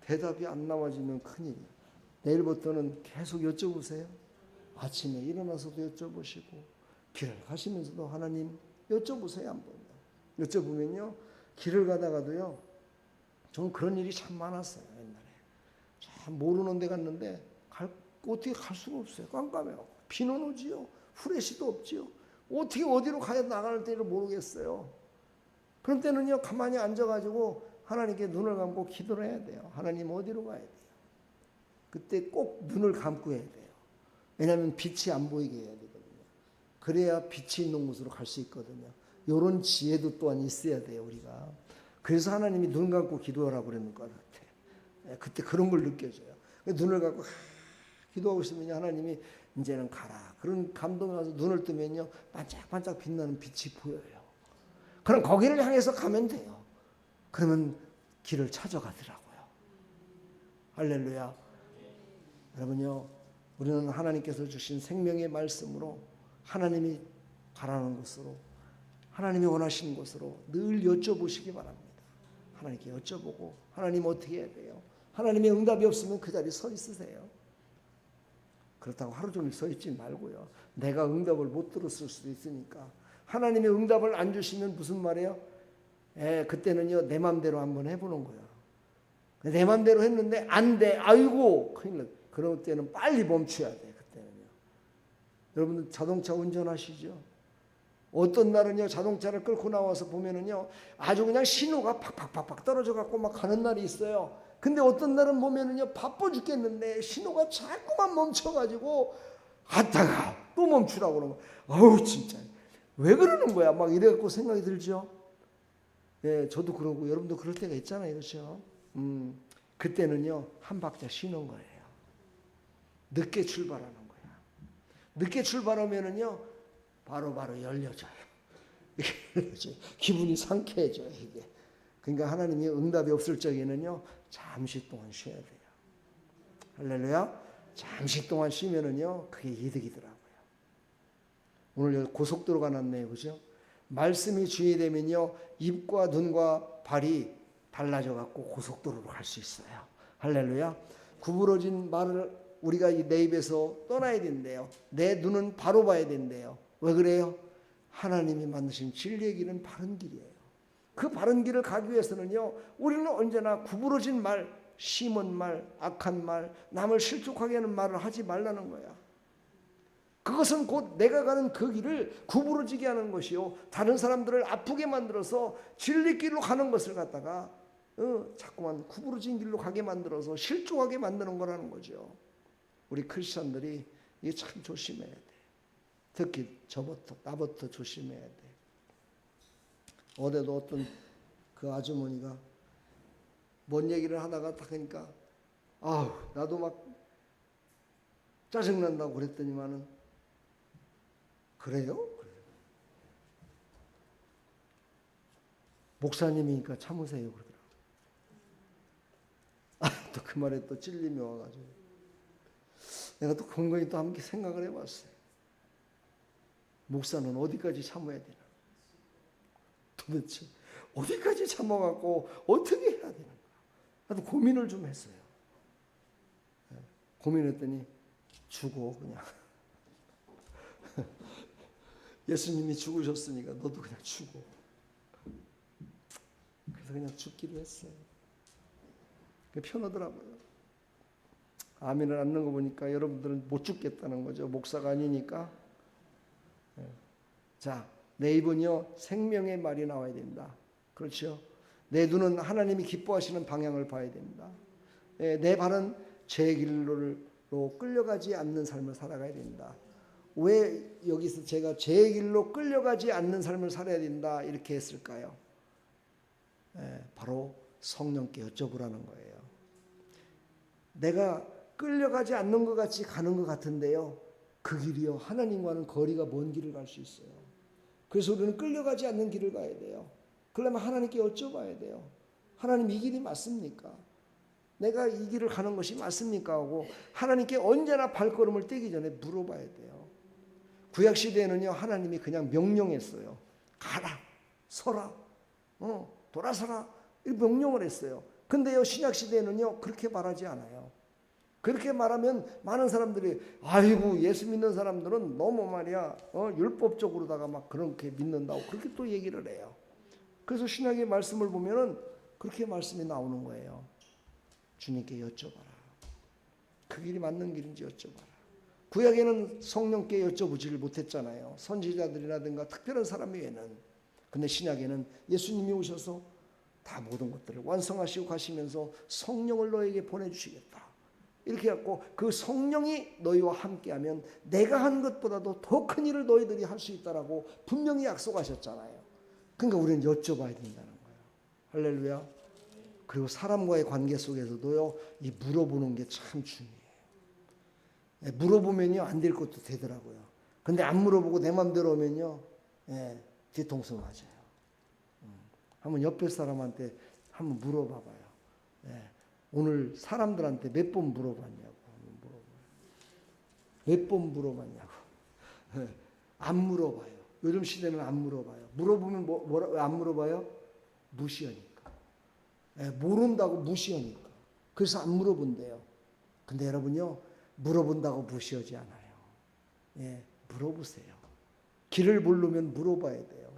대답이 안 나와지면 큰일이에요. 내일부터는 계속 여쭤보세요. 아침에 일어나서도 여쭤보시고 길을 가시면서도 하나님 여쭤보세요. 한번 여쭤보면요, 길을 가다가도요, 저는 그런 일이 참 많았어요. 옛날에 참 모르는 데 갔는데 어떻게 갈 수가 없어요. 깜깜해요. 비는 오지요. 후레쉬도 없지요. 어떻게 어디로 가야 나가는 때를 모르겠어요. 그런 때는요, 가만히 앉아가지고 하나님께 눈을 감고 기도를 해야 돼요. 하나님 어디로 가야 돼요? 그때 꼭 눈을 감고 해야 돼요. 왜냐하면 빛이 안 보이게 해야 되거든요. 그래야 빛이 있는 곳으로 갈 수 있거든요. 이런 지혜도 또한 있어야 돼요, 우리가. 그래서 하나님이 눈 감고 기도하라고 그러는 것 같아요. 그때 그런 걸 느껴져요. 눈을 감고 기도하고 있으면 하나님이 이제는 가라. 그런 감동이 와서 눈을 뜨면요. 반짝반짝 빛나는 빛이 보여요. 그럼 거기를 향해서 가면 돼요. 그러면 길을 찾아가더라고요. 할렐루야. 여러분요. 우리는 하나님께서 주신 생명의 말씀으로 하나님이 바라는 곳으로 하나님이 원하시는 곳으로 늘 여쭤보시기 바랍니다. 하나님께 여쭤보고 하나님 어떻게 해야 돼요? 하나님의 응답이 없으면 그 자리에 서 있으세요. 그렇다고 하루 종일 서 있지 말고요. 내가 응답을 못 들었을 수도 있으니까 하나님의 응답을 안 주시면 무슨 말이에요? 그때는요 내 맘대로 한번 해보는 거야. 내 맘대로 했는데 안 돼. 아이고 큰일 나. 그럴 때는 빨리 멈춰야 돼. 그때는요. 여러분들 자동차 운전하시죠? 어떤 날은요 자동차를 끌고 나와서 보면은요 아주 그냥 신호가 팍팍팍팍 떨어져 갖고 막 가는 날이 있어요. 근데 어떤 날은 보면은요 바빠 죽겠는데 신호가 자꾸만 멈춰가지고 갔다가 또 멈추라고 그러는 거야. 아우 진짜 왜 그러는 거야? 막 이래갖고 생각이 들죠. 예, 저도 그러고 여러분도 그럴 때가 있잖아요, 그렇죠? 그때는요 한 박자 쉬는 거예요. 늦게 출발하는 거야. 늦게 출발하면은요 바로바로 열려져요. 기분이 상쾌해져요 이게. 그러니까 하나님이 응답이 없을 적에는요 잠시 동안 쉬어야 돼요. 할렐루야. 잠시 동안 쉬면은요 그게 이득이더라고요. 오늘 고속도로가 났네요, 그죠? 말씀이 주의 되면요 입과 눈과 발이 달라져 갖고 고속도로로 갈 수 있어요. 할렐루야. 구부러진 말을 우리가 내 입에서 떠나야 된대요. 내 눈은 바로 봐야 된대요. 왜 그래요? 하나님이 만드신 진리의 길은 바른 길이에요. 그 바른 길을 가기 위해서는요 우리는 언제나 구부러진 말, 심은 말, 악한 말, 남을 실족하게 하는 말을 하지 말라는 거야. 그것은 곧 내가 가는 그 길을 구부러지게 하는 것이요 다른 사람들을 아프게 만들어서 진리길로 가는 것을 갖다가 자꾸만 구부러진 길로 가게 만들어서 실족하게 만드는 거라는 거죠. 우리 크리스천들이 이게 참 조심해야 돼. 특히 저부터 나부터 조심해야 돼. 어제도 어떤 그 아주머니가 뭔 얘기를 하다가 딱 하니까 아우 나도 막 짜증난다고 그랬더니만은 그래요? 목사님이니까 참으세요 그러더라고요. 또 그 말에 또 찔림이 와가지고 내가 또 건강히 또 함께 생각을 해봤어요. 목사는 어디까지 참아야 되나? 도대체 어디까지 참아갖고 어떻게 해야 되는가? 나도 고민을 좀 했어요. 고민했더니 죽어 그냥. 예수님이 죽으셨으니까 너도 그냥 죽어. 그래서 그냥 죽기로 했어요. 그게 편하더라고요. 아멘을 안 넣는 거 보니까 여러분들은 못 죽겠다는 거죠. 목사가 아니니까. 자, 내 입은요 생명의 말이 나와야 된다. 그렇죠? 내 눈은 하나님이 기뻐하시는 방향을 봐야 된다. 내 발은 제 길로 끌려가지 않는 삶을 살아가야 된다. 왜 여기서 제가 제 길로 끌려가지 않는 삶을 살아야 된다 이렇게 했을까요? 바로 성령께 여쭤보라는 거예요. 내가 끌려가지 않는 것 같이 가는 것 같은데요. 그 길이요. 하나님과는 거리가 먼 길을 갈 수 있어요. 그래서 우리는 끌려가지 않는 길을 가야 돼요. 그러면 하나님께 여쭤봐야 돼요. 하나님 이 길이 맞습니까? 내가 이 길을 가는 것이 맞습니까? 하고 하나님께 언제나 발걸음을 떼기 전에 물어봐야 돼요. 구약시대에는요. 하나님이 그냥 명령했어요. 가라. 서라. 돌아서라. 이렇게 명령을 했어요. 근데요. 신약시대에는요. 그렇게 말하지 않아요. 그렇게 말하면 많은 사람들이 아이고 예수 믿는 사람들은 너무 말이야 율법적으로다가 막 그렇게 믿는다고 그렇게 또 얘기를 해요. 그래서 신약의 말씀을 보면은 그렇게 말씀이 나오는 거예요. 주님께 여쭤봐라. 그 길이 맞는 길인지 여쭤봐라. 구약에는 성령께 여쭤보지를 못했잖아요. 선지자들이라든가 특별한 사람 외에는. 근데 신약에는 예수님이 오셔서 다 모든 것들을 완성하시고 가시면서 성령을 너에게 보내주시겠다. 이렇게 해갖고 그 성령이 너희와 함께하면 내가 한 것보다도 더 큰 일을 너희들이 할 수 있다라고 분명히 약속하셨잖아요. 그러니까 우리는 여쭤봐야 된다는 거예요. 할렐루야. 그리고 사람과의 관계 속에서도요, 이 물어보는 게 참 중요해요. 물어보면요 안 될 것도 되더라고요. 근데 안 물어보고 내 맘대로 오면요 뒤통수 맞아요. 한번 옆에 사람한테 한번 물어봐봐요. 오늘 사람들한테 몇 번 물어봤냐고. 몇 번 물어봤냐고. 안 물어봐요. 요즘 시대는 안 물어봐요. 물어보면 왜 안 물어봐요? 무시하니까. 모른다고 무시하니까. 그래서 안 물어본대요. 근데 여러분요 물어본다고 무시하지 않아요. 물어보세요. 길을 모르면 물어봐야 돼요.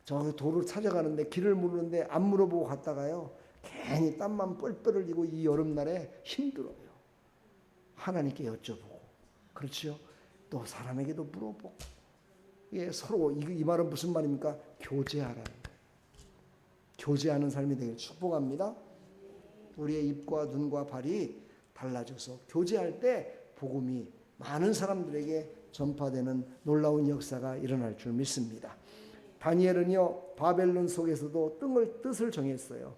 저 도를 찾아가는데 길을 모르는데 안 물어보고 갔다가요 괜히 땀만 뻘뻘 흘리고 이 여름날에 힘들어요. 하나님께 여쭤보고 그렇죠. 또 사람에게도 물어보고 서로 이 말은 무슨 말입니까? 교제하라는 거예요. 교제하는 삶이 되길 축복합니다. 우리의 입과 눈과 발이 달라져서 교제할 때 복음이 많은 사람들에게 전파되는 놀라운 역사가 일어날 줄 믿습니다. 다니엘은요 바벨론 속에서도 뜻을 정했어요.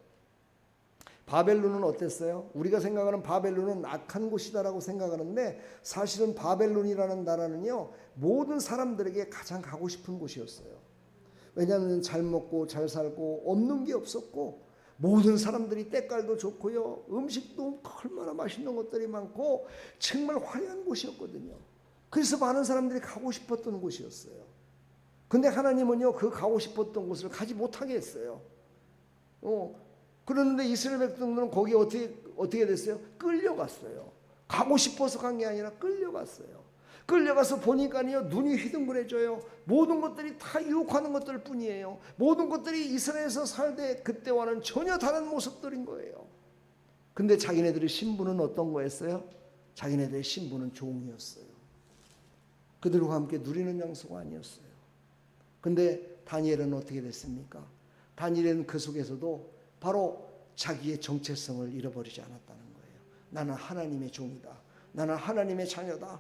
바벨론은 어땠어요? 우리가 생각하는 바벨론은 악한 곳이다라고 생각하는데 사실은 바벨론이라는 나라는요 모든 사람들에게 가장 가고 싶은 곳이었어요. 왜냐하면 잘 먹고 잘 살고 없는 게 없었고 모든 사람들이 때깔도 좋고요 음식도 얼마나 맛있는 것들이 많고 정말 화려한 곳이었거든요. 그래서 많은 사람들이 가고 싶었던 곳이었어요. 근데 하나님은요 그 가고 싶었던 곳을 가지 못하게 했어요. 그런데 이스라엘 백성들은 거기 어떻게 됐어요? 끌려갔어요. 가고 싶어서 간 게 아니라 끌려갔어요. 끌려가서 보니까요 눈이 휘둥그레져요. 모든 것들이 다 유혹하는 것들 뿐이에요. 모든 것들이 이스라엘에서 살때 그때와는 전혀 다른 모습들인 거예요. 근데 자기네들의 신분은 어떤 거였어요? 자기네들의 신분은 종이었어요. 그들과 함께 누리는 장소가 아니었어요. 근데 다니엘은 어떻게 됐습니까? 다니엘은 그 속에서도 바로 자기의 정체성을 잃어버리지 않았다는 거예요. 나는 하나님의 종이다. 나는 하나님의 자녀다.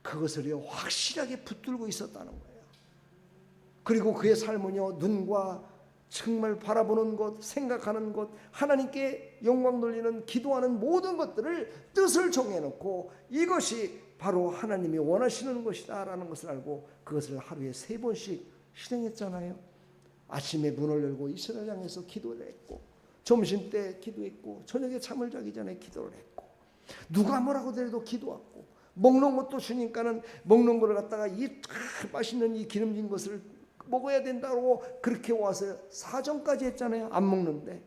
그것을요 확실하게 붙들고 있었다는 거예요. 그리고 그의 삶은요 눈과 정말 바라보는 것, 생각하는 것, 하나님께 영광 돌리는 기도하는 모든 것들을 뜻을 정해놓고 이것이 바로 하나님이 원하시는 것이다 라는 것을 알고 그것을 하루에 3번씩 실행했잖아요. 아침에 문을 열고 이스라엘 향해서 기도를 했고 점심때 기도했고 저녁에 잠을 자기 전에 기도를 했고 누가 뭐라고 해도 기도하고 먹는 것도 주니까는 먹는 거를 갖다가 이 맛있는 이 기름진 것을 먹어야 된다고 그렇게 와서 사정까지 했잖아요. 안 먹는데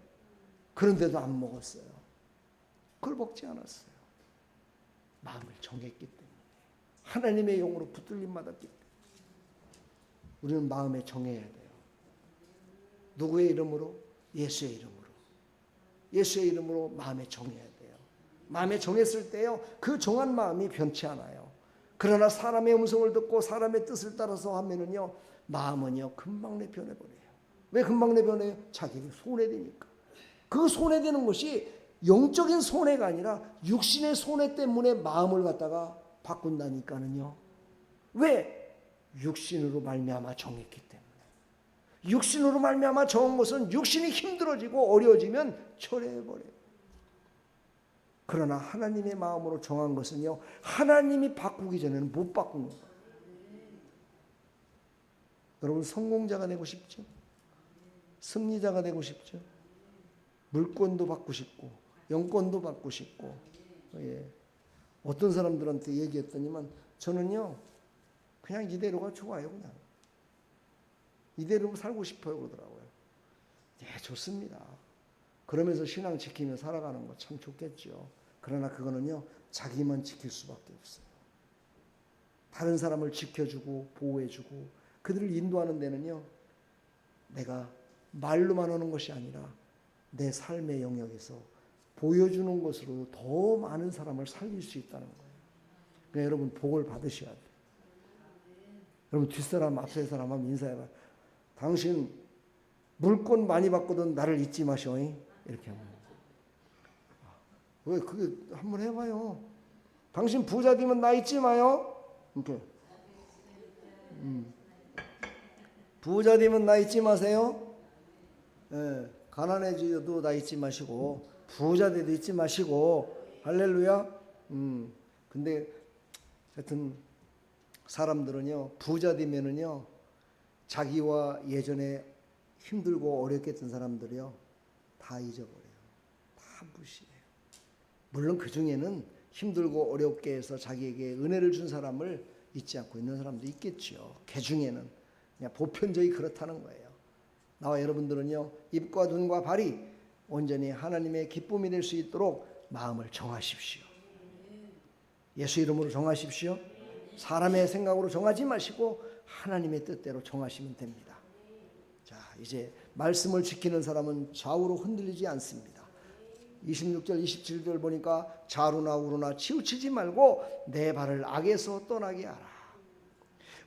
그런데도 안 먹었어요. 그걸 먹지 않았어요. 마음을 정했기 때문에 하나님의 영으로 붙들림 받았기 때문에 우리는 마음에 정해야 돼요. 누구의 이름으로? 예수의 이름으로. 예수의 이름으로 마음에 정해야 돼요. 마음에 정했을 때요 그 정한 마음이 변치 않아요. 그러나 사람의 음성을 듣고 사람의 뜻을 따라서 하면은요 마음은요 금방 내 변해버려요. 왜 금방 내 변해요? 자기가 손해되니까. 그 손해되는 것이 영적인 손해가 아니라 육신의 손해 때문에 마음을 갖다가 바꾼다니까는요. 왜? 육신으로 말미암아 정했기 때문에. 육신으로 말미암아 정한 것은 육신이 힘들어지고 어려워지면 철회해버려요. 그러나 하나님의 마음으로 정한 것은요 하나님이 바꾸기 전에는 못 바꾸는 거예요. 여러분 성공자가 되고 싶죠? 승리자가 되고 싶죠? 물권도 받고 싶고 영권도 받고 싶고 어떤 사람들한테 얘기했더니만 저는요 그냥 이대로가 좋아요. 그냥 이대로 살고 싶어요 그러더라고요. 좋습니다. 그러면서 신앙 지키며 살아가는 거 참 좋겠죠. 그러나 그거는요 자기만 지킬 수밖에 없어요. 다른 사람을 지켜주고 보호해주고 그들을 인도하는 데는요 내가 말로만 하는 것이 아니라 내 삶의 영역에서 보여주는 것으로 더 많은 사람을 살릴 수 있다는 거예요. 그러니까 여러분 복을 받으셔야 돼요. 여러분 뒷사람 앞에 사람 한번 인사해봐. 당신 물권 많이 받거든 나를 잊지 마셔. 이렇게 하면 왜 그게 한번 해봐요. 당신 부자 되면 나 잊지 마요. 이렇게 부자 되면 나 잊지 마세요. 가난해져도 나 잊지 마시고 부자 돼도 잊지 마시고 할렐루야. 근데 하여튼 사람들은요, 부자 되면은요, 자기와 예전에 힘들고 어렵게 했던 사람들이요, 다 잊어버려요. 다 무시해요. 물론 그 중에는 힘들고 어렵게 해서 자기에게 은혜를 준 사람을 잊지 않고 있는 사람도 있겠죠. 그 중에는 그냥 보편적이 그렇다는 거예요. 나와 여러분들은요, 입과 눈과 발이 온전히 하나님의 기쁨이 될 수 있도록 마음을 정하십시오. 예수 이름으로 정하십시오. 사람의 생각으로 정하지 마시고 하나님의 뜻대로 정하시면 됩니다. 자, 이제 말씀을 지키는 사람은 좌우로 흔들리지 않습니다. 26절 27절 보니까 좌로나 우로나 치우치지 말고 내 발을 악에서 떠나게 하라.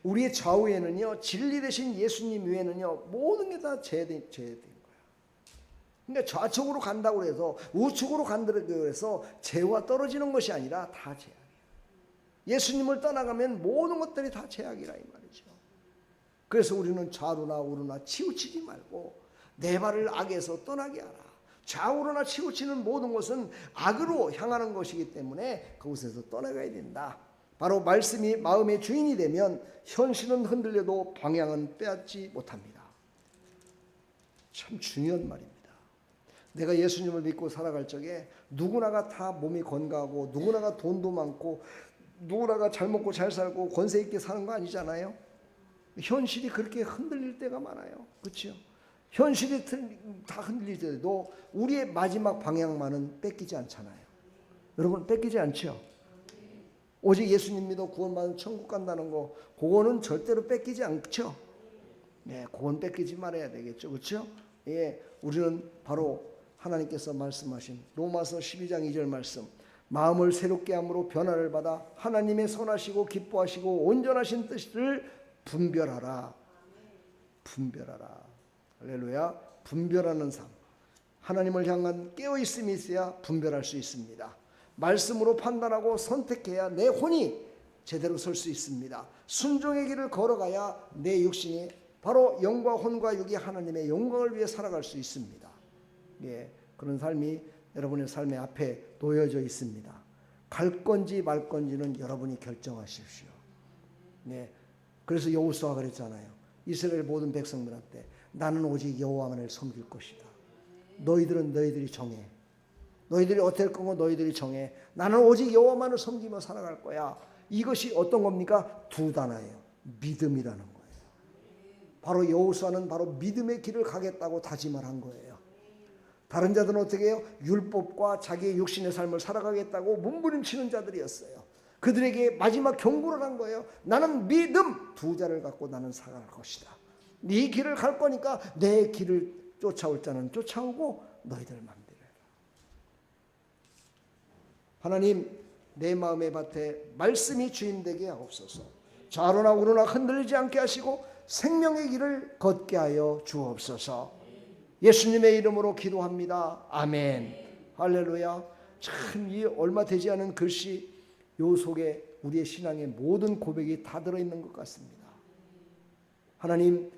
우리의 좌우에는요, 진리 되신 예수님 외에는요, 모든 게 다 제된 거예요. 그러니까 좌측으로 간다고 해서 우측으로 간다고 해서 죄와 떨어지는 것이 아니라 다 죄악이에요. 예수님을 떠나가면 모든 것들이 다 죄악이라 이 말이죠. 그래서 우리는 좌로나 우로나 치우치지 말고 내 발을 악에서 떠나게 하라. 좌우로나 치우치는 모든 것은 악으로 향하는 것이기 때문에 그곳에서 떠나가야 된다. 바로 말씀이 마음의 주인이 되면 현실은 흔들려도 방향은 빼앗지 못합니다. 참 중요한 말입니다. 내가 예수님을 믿고 살아갈 적에 누구나가 다 몸이 건강하고 누구나가 돈도 많고 누구나가 잘 먹고 잘 살고 권세 있게 사는 거 아니잖아요. 현실이 그렇게 흔들릴 때가 많아요. 그렇죠? 현실이 다 흔들릴 때도 우리의 마지막 방향만은 뺏기지 않잖아요. 여러분 뺏기지 않죠? 오직 예수님 믿어 구원받은 천국 간다는 거, 그거는 절대로 뺏기지 않죠. 네, 그건 뺏기지 말아야 되겠죠. 그렇죠? 예, 우리는 바로 하나님께서 말씀하신 로마서 12장 2절 말씀, 마음을 새롭게 함으로 변화를 받아 하나님의 선하시고 기뻐하시고 온전하신 뜻을 분별하라. 분별하라. 할렐루야. 분별하는 삶. 하나님을 향한 깨어있음이 있어야 분별할 수 있습니다. 말씀으로 판단하고 선택해야 내 혼이 제대로 설 수 있습니다. 순종의 길을 걸어가야 내 육신이 바로 영과 혼과 육이 하나님의 영광을 위해 살아갈 수 있습니다. 예, 그런 삶이 여러분의 삶의 앞에 놓여져 있습니다. 갈 건지 말 건지는 여러분이 결정하십시오. 네, 그래서 여호수아가 그랬잖아요. 이스라엘 모든 백성들한테 나는 오직 여호와만을 섬길 것이다. 너희들은 너희들이 정해. 너희들이 어떻게 할 건가 너희들이 정해. 나는 오직 여호와만을 섬기며 살아갈 거야. 이것이 어떤 겁니까? 두 단어예요. 믿음이라는 거예요. 바로 여호수아는 바로 믿음의 길을 가겠다고 다짐을 한 거예요. 다른 자들은 어떻게 해요? 율법과 자기의 육신의 삶을 살아가겠다고 몸부림치는 자들이었어요. 그들에게 마지막 경고를 한 거예요. 나는 믿음 두 자를 갖고 나는 살아갈 것이다. 네 길을 갈 거니까 내 길을 쫓아올 자는 쫓아오고 너희들 맘대로 해라. 하나님, 내 마음의 밭에 말씀이 주인 되게 하옵소서. 좌로나 우로나 흔들리지 않게 하시고 생명의 길을 걷게 하여 주옵소서. 예수님의 이름으로 기도합니다. 아멘. 할렐루야. 참 이 얼마 되지 않은 글씨 요 속에 우리의 신앙의 모든 고백이 다 들어있는 것 같습니다. 하나님,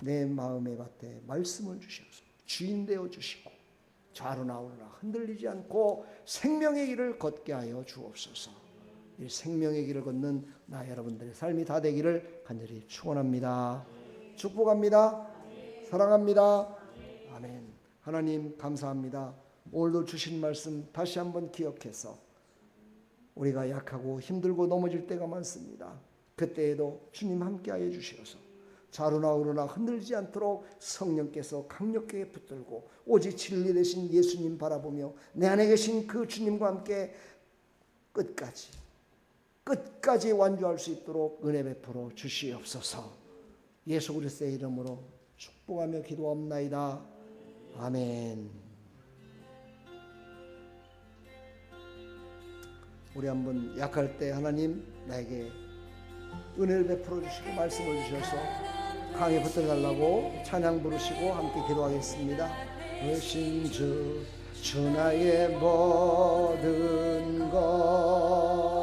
내 마음의 밭에 말씀을 주시옵소서. 주인 되어 주시고 좌로나 우로나 흔들리지 않고 생명의 길을 걷게 하여 주옵소서. 이 생명의 길을 걷는 나 여러분들의 삶이 다 되기를 간절히 축원합니다. 축복합니다. 사랑합니다. 아멘. 하나님 감사합니다. 오늘도 주신 말씀 다시 한번 기억해서 우리가 약하고 힘들고 넘어질 때가 많습니다. 그때에도 주님 함께하여 주시어서 좌로나 우로나 흔들지 않도록 성령께서 강력하게 붙들고 오직 진리 되신 예수님 바라보며 내 안에 계신 그 주님과 함께 끝까지 완주할 수 있도록 은혜 베풀어 주시옵소서. 예수 그리스도의 이름으로 축복하며 기도합나이다. 아멘. 우리 한번 약할 때 하나님 나에게 은혜를 베풀어 주시고 말씀을 주셔서 강에 붙들달라고 찬양 부르시고 함께 기도하겠습니다. 의신 주 나의 모든 것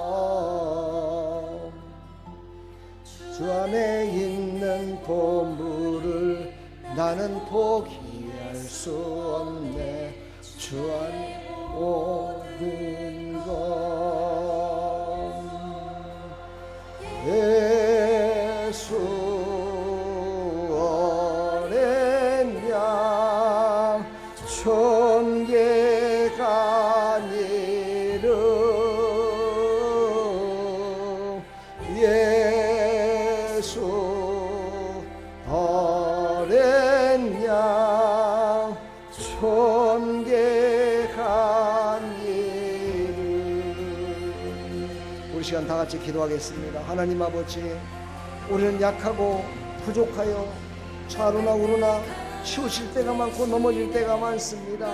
주 안에 있는 보물을 나는 포기할 수 없네. 주 안에 모든 것 우리 시간 다 같이 기도하겠습니다. 하나님 아버지, 우리는 약하고 부족하여 좌로나 우로나 치우칠 때가 많고 넘어질 때가 많습니다.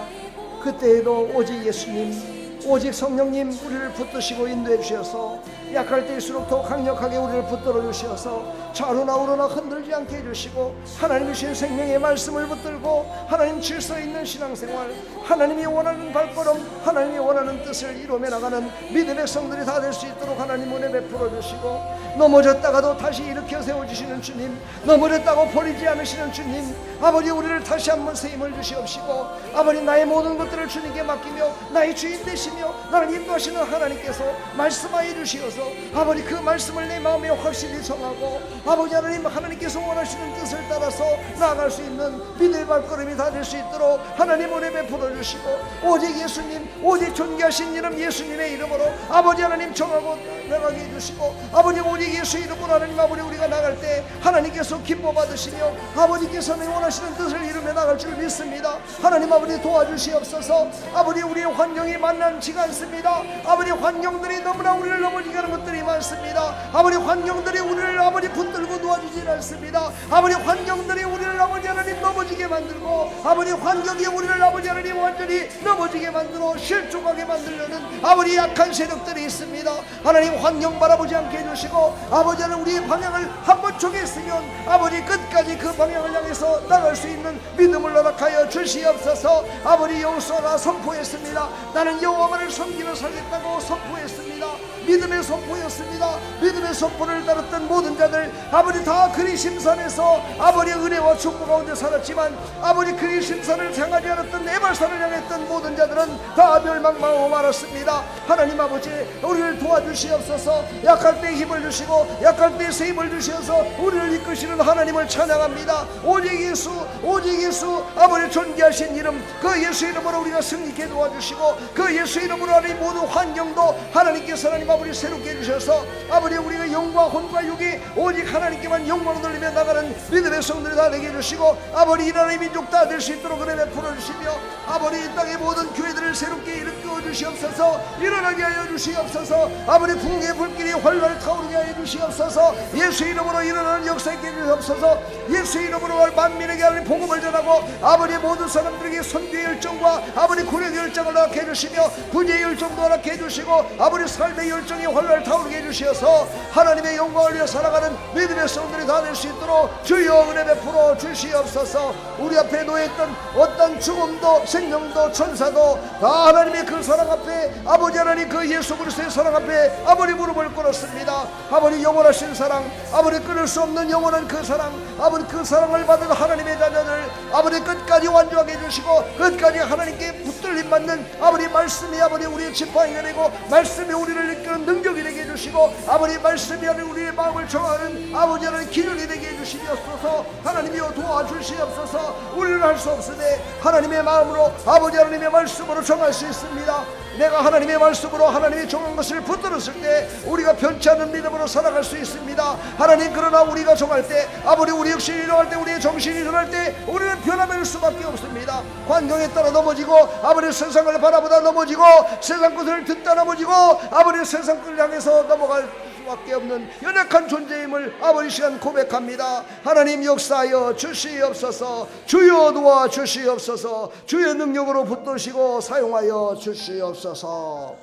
그때에도 오직 예수님, 오직 성령님 우리를 붙드시고 인도해 주셔서 약할 때일수록 더 강력하게 우리를 붙들어 주셔서 좌로나 우로나 흔들지 않게 해주시고 하나님이 주신 생명의 말씀을 붙들고 하나님 질서 있는 신앙생활, 하나님이 원하는 발걸음, 하나님이 원하는 뜻을 이루며 나가는 믿음의 성들이 다 될 수 있도록 하나님 은혜 베풀어 주시고, 넘어졌다가도 다시 일으켜 세워주시는 주님, 넘어졌다고 버리지 않으시는 주님, 아버지 우리를 다시 한번 새 힘을 주시옵시고, 아버지 나의 모든 것들을 주님께 맡기며 나의 주인 되시며 나를 인도하시는 하나님께서 말씀하여 주시어서 아버지 그 말씀을 내 마음에 확실히 정하고 아버지 하나님, 하나님께서 원하시는 뜻을 따라서 나아갈 수 있는 믿음의 발걸음이 다 될 수 있도록 하나님 은혜 베풀어 주시고, 오직 예수님, 오직 존귀하신 이름 예수님의 이름으로 아버지 하나님 정하고 나가게 해주시고, 아버지 오직 예수 이름으로 하나님 아버지 우리가 나갈 때 하나님께서 기뻐 받으시며 아버지께서는 원하시는 뜻을 이루며 나갈 줄 믿습니다. 하나님 아버지 도와주시옵소서. 아버지 우리의 환경이 만만치가 않습니다. 아버지 환경들이 너무나 우리를 넘어지게 하는 것들이 많습니다. 아버지 환경들이 우리를 아버지 붙들고 놓아주지 않습니다. 아버지 환경들이 우리를 아버지 하나님 넘어지게 만들고, 아버지 환경이 우리를 아버지 하나님 완전히 넘어지게 만들어 실족하게 만들려는 아버지 약한 세력들이 있습니다. 하나님 환경 바라보지 않게 해주시고, 아버지 하나님 우리의 방향을 한번 정했으면 아버지 끝까지 그 방향을 향해서 나갈 수 있는 믿음을 허락하여 주시옵소서. 아버지 여호수아가 선포했습니다. 나는 여호와만을 섬기며 살겠다고 선포했습니다. 믿음의 선포였습니다. 믿음의 선포를 따랐던 모든 자들 아버지 다 그리심산에서 아버지의 은혜와 축복 가운데 살았지만, 아버지 그리심산을 향하지 않았던 에발산을 향했던 모든 자들은 다 멸망하고 말았습니다. 하나님 아버지 우리를 도와주시옵소서. 약할 때 힘을 주시고 약할 때 새 힘을 주셔서 우리를 이끄시는 하나님을 찬양합니다. 오직 예수, 오직 예수, 아버지 존귀하신 이름, 그 예수 이름으로 우리가 승리케 도와주시고, 그 예수 이름으로 하나님 모든 환경도 하나님께서 하나님 아버지 새롭게 해주셔서 아버지 우리가 영과 혼과 육이 오직 하나님께만 영광을 돌리며 나가는 믿음의 성들이 다 되게 해주시고, 아버지 이 나라의 민족 다 될 수 있도록 은혜 베풀어 주시며, 아버지 이 땅의 모든 교회들을 새롭게 일으켜 주시옵소서. 일어나게 하여 주시옵소서. 아버지 풍의 불길이 활활 타오르게 하여 주시옵소서. 예수 이름으로 일어나는 역사 있게 해주시옵소서. 예수 이름으로 만민에게 하나님 복음을 전하고 아버지 모든 사람들에게 선교의 열정과 아버지 구력의 열정을 허락해 주시며 부재의 열정도 허락해 주시고, 아버지 삶의 열정이 활활 타오르게 해주시어서 하나님의 영광을 위해 살아가는 믿음의 성들이 다 될 수 있도록 주여 은혜 베풀어 주시옵소서. 우리 앞에 놓여있던 어떤 죽음도 생명도 천사도 다 하나님의 그 사랑 앞에, 아버지 하나님 그 예수 그리스도의 사랑 앞에 아버지 무릎을 꿇었습니다. 아버지 영원하신 사랑, 아버지 끊을 수 없는 영원한 그 사랑, 아버지 그 사랑을 받은 하나님의 자녀들 아버지 끝까지 완주하게 해주시고, 끝까지 하나님께 붙들림 받는 아버지 말씀이 아버지 우리의 지팡이가 되고, 말씀이 우리를 이끄는 능력이 되게 해주시고, 아버지 말씀이 우리의 마음을 정하는 아버지 하나님 기준이 되게 해주시옵소서. 하나님이여 도와주시옵소서. 우리는 할 수 없으되 하나님의 마음으로 아버지 하나님의 말씀으로 정할 수 있습니다. 내가 하나님의 말씀으로 하나님이 정한 것을 붙들었을 때 우리가 변치 않는 믿음으로 살아갈 수 있습니다. 하나님, 그러나 우리가 정할 때 아버지 우리 역시 일어날 때, 우리의 정신이 일어날 때 우리는 변화될 수밖에 없습니다. 환경에 따라 넘어지고, 아버지 세상을 바라보다 넘어지고, 세상 것을 듣다 넘어지고, 아버지 세상 것을 향해서 넘어갈 수밖에 없는 연약한 존재임을 아버지 시간 고백합니다. 하나님 역사하여 주시옵소서. 주여 도와주시옵소서. 주의 능력으로 붙드시고 사용하여 주시옵소서.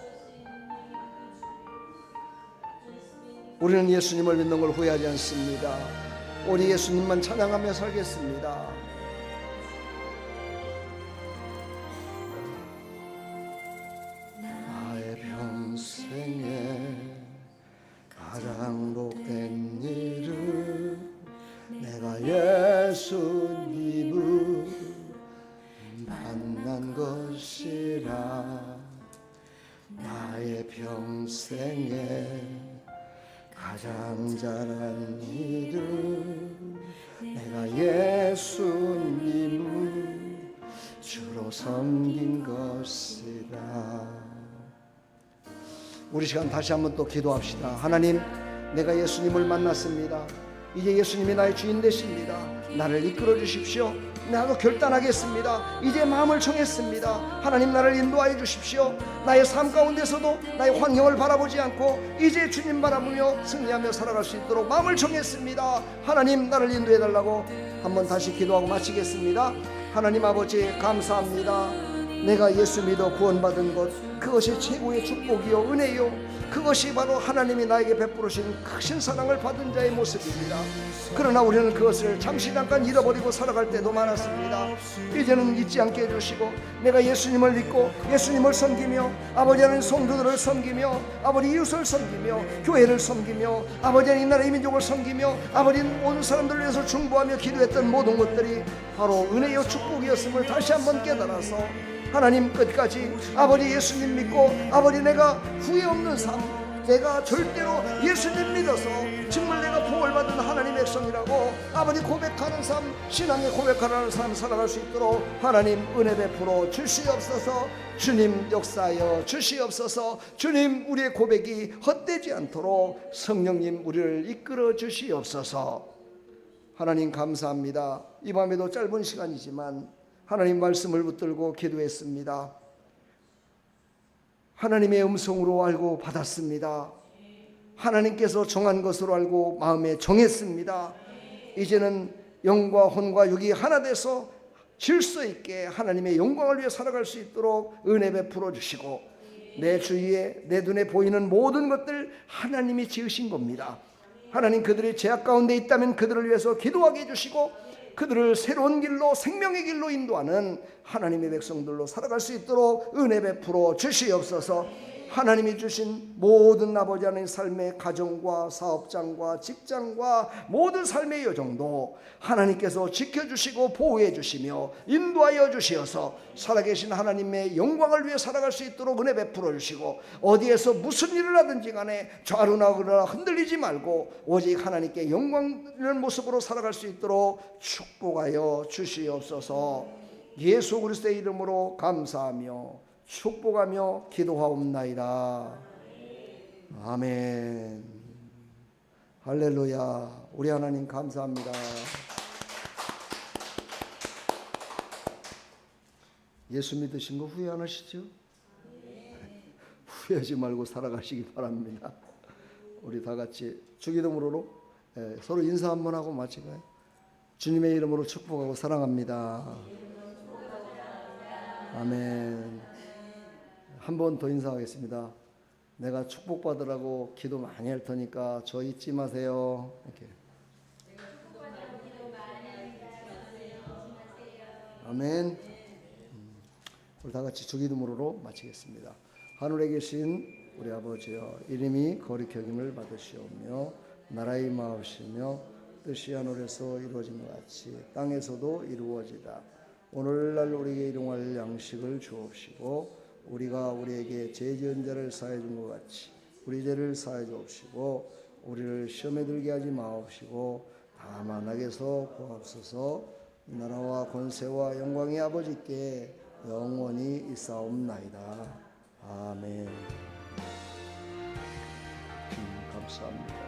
우리는 예수님을 믿는 걸 후회하지 않습니다. 우리 예수님만 찬양하며 살겠습니다. 나의 평생에 가장 복된 일은 내가 예수님을 만난 것이라. 나의 평생에 가장 잘한 일은 내가 예수님을 주로 섬긴 것이라. 우리 시간 다시 한번 또 기도합시다. 하나님, 내가 예수님을 만났습니다. 이제 예수님이 나의 주인 되십니다. 나를 이끌어 주십시오. 나도 결단하겠습니다. 이제 마음을 정했습니다. 하나님 나를 인도하여 주십시오. 나의 삶 가운데서도 나의 환경을 바라보지 않고 이제 주님 바라보며 승리하며 살아갈 수 있도록 마음을 정했습니다. 하나님 나를 인도해 달라고 한번 다시 기도하고 마치겠습니다. 하나님 아버지 감사합니다. 내가 예수 믿어 구원받은 것, 그것이 최고의 축복이요 은혜요, 그것이 바로 하나님이 나에게 베푸신 크신 사랑을 받은 자의 모습입니다. 그러나 우리는 그것을 잠시 잠깐 잃어버리고 살아갈 때도 많았습니다. 이제는 잊지 않게 해주시고 내가 예수님을 믿고 예수님을 섬기며 아버지 하나님 성도들을 섬기며 아버지 이웃을 섬기며 교회를 섬기며 아버지 하나님 나라의 민족을 섬기며 아버지 모든 사람들을 위해서 중보하며 기도했던 모든 것들이 바로 은혜요 축복이었음을 다시 한번 깨달아서 하나님 끝까지 아버지 예수님 믿고 아버지 내가 후회 없는 삶, 내가 절대로 예수님 믿어서 정말 내가 복을 받은 하나님의 백성이라고 아버지 고백하는 삶, 신앙의 고백하는 삶 살아갈 수 있도록 하나님 은혜 베풀어 주시옵소서. 주님 역사하여 주시옵소서. 주님 우리의 고백이 헛되지 않도록 성령님 우리를 이끌어 주시옵소서. 하나님 감사합니다. 이 밤에도 짧은 시간이지만 하나님 말씀을 붙들고 기도했습니다. 하나님의 음성으로 알고 받았습니다. 하나님께서 정한 것으로 알고 마음에 정했습니다. 이제는 영과 혼과 육이 하나 돼서 질서 있게 하나님의 영광을 위해 살아갈 수 있도록 은혜 베풀어 주시고 내 주위에 내 눈에 보이는 모든 것들 하나님이 지으신 겁니다. 하나님 그들이 죄악 가운데 있다면 그들을 위해서 기도하게 해주시고 그들을 새로운 길로 생명의 길로 인도하는 하나님의 백성들로 살아갈 수 있도록 은혜 베풀어 주시옵소서. 하나님이 주신 모든 아버지 하나님 삶의 가정과 사업장과 직장과 모든 삶의 여정도 하나님께서 지켜주시고 보호해 주시며 인도하여 주시어서 살아계신 하나님의 영광을 위해 살아갈 수 있도록 은혜 베풀어 주시고 어디에서 무슨 일을 하든지 간에 좌로나 우로나 흔들리지 말고 오직 하나님께 영광 있는 모습으로 살아갈 수 있도록 축복하여 주시옵소서. 예수 그리스도의 이름으로 감사하며 축복하며 기도하옵나이다. 아멘. 할렐루야. 우리 하나님 감사합니다. 예수 믿으신 거 후회 안 하시죠? 후회하지 말고 살아가시기 바랍니다. 우리 다 같이 주기도문으로 서로 인사 한번 하고 마치고요. 주님의 이름으로 축복하고 사랑합니다. 아멘. 한 번 더 인사하겠습니다. 내가 축복받으라고 기도 많이 할 테니까 저 잊지 마세요. 이렇게. 아멘. 우리 다 같이 주기도문으로 마치겠습니다. 하늘에 계신 우리 아버지여, 이름이 거룩히 여김을 받으시오며 나라의 마옵시며 뜻이 하늘에서 이루어진 것 같이 땅에서도 이루어지다. 오늘날 우리에게 일용할 양식을 주옵시고 우리가 우리에게 죄 지은 자를 사해 준 것 같이 우리 죄를 사해 주옵시고 우리를 시험에 들게 하지 마옵시고 다만 악에서 구하옵소서. 나라와 권세와 영광의 아버지께 영원히 있사옵나이다. 아멘. 감사합니다.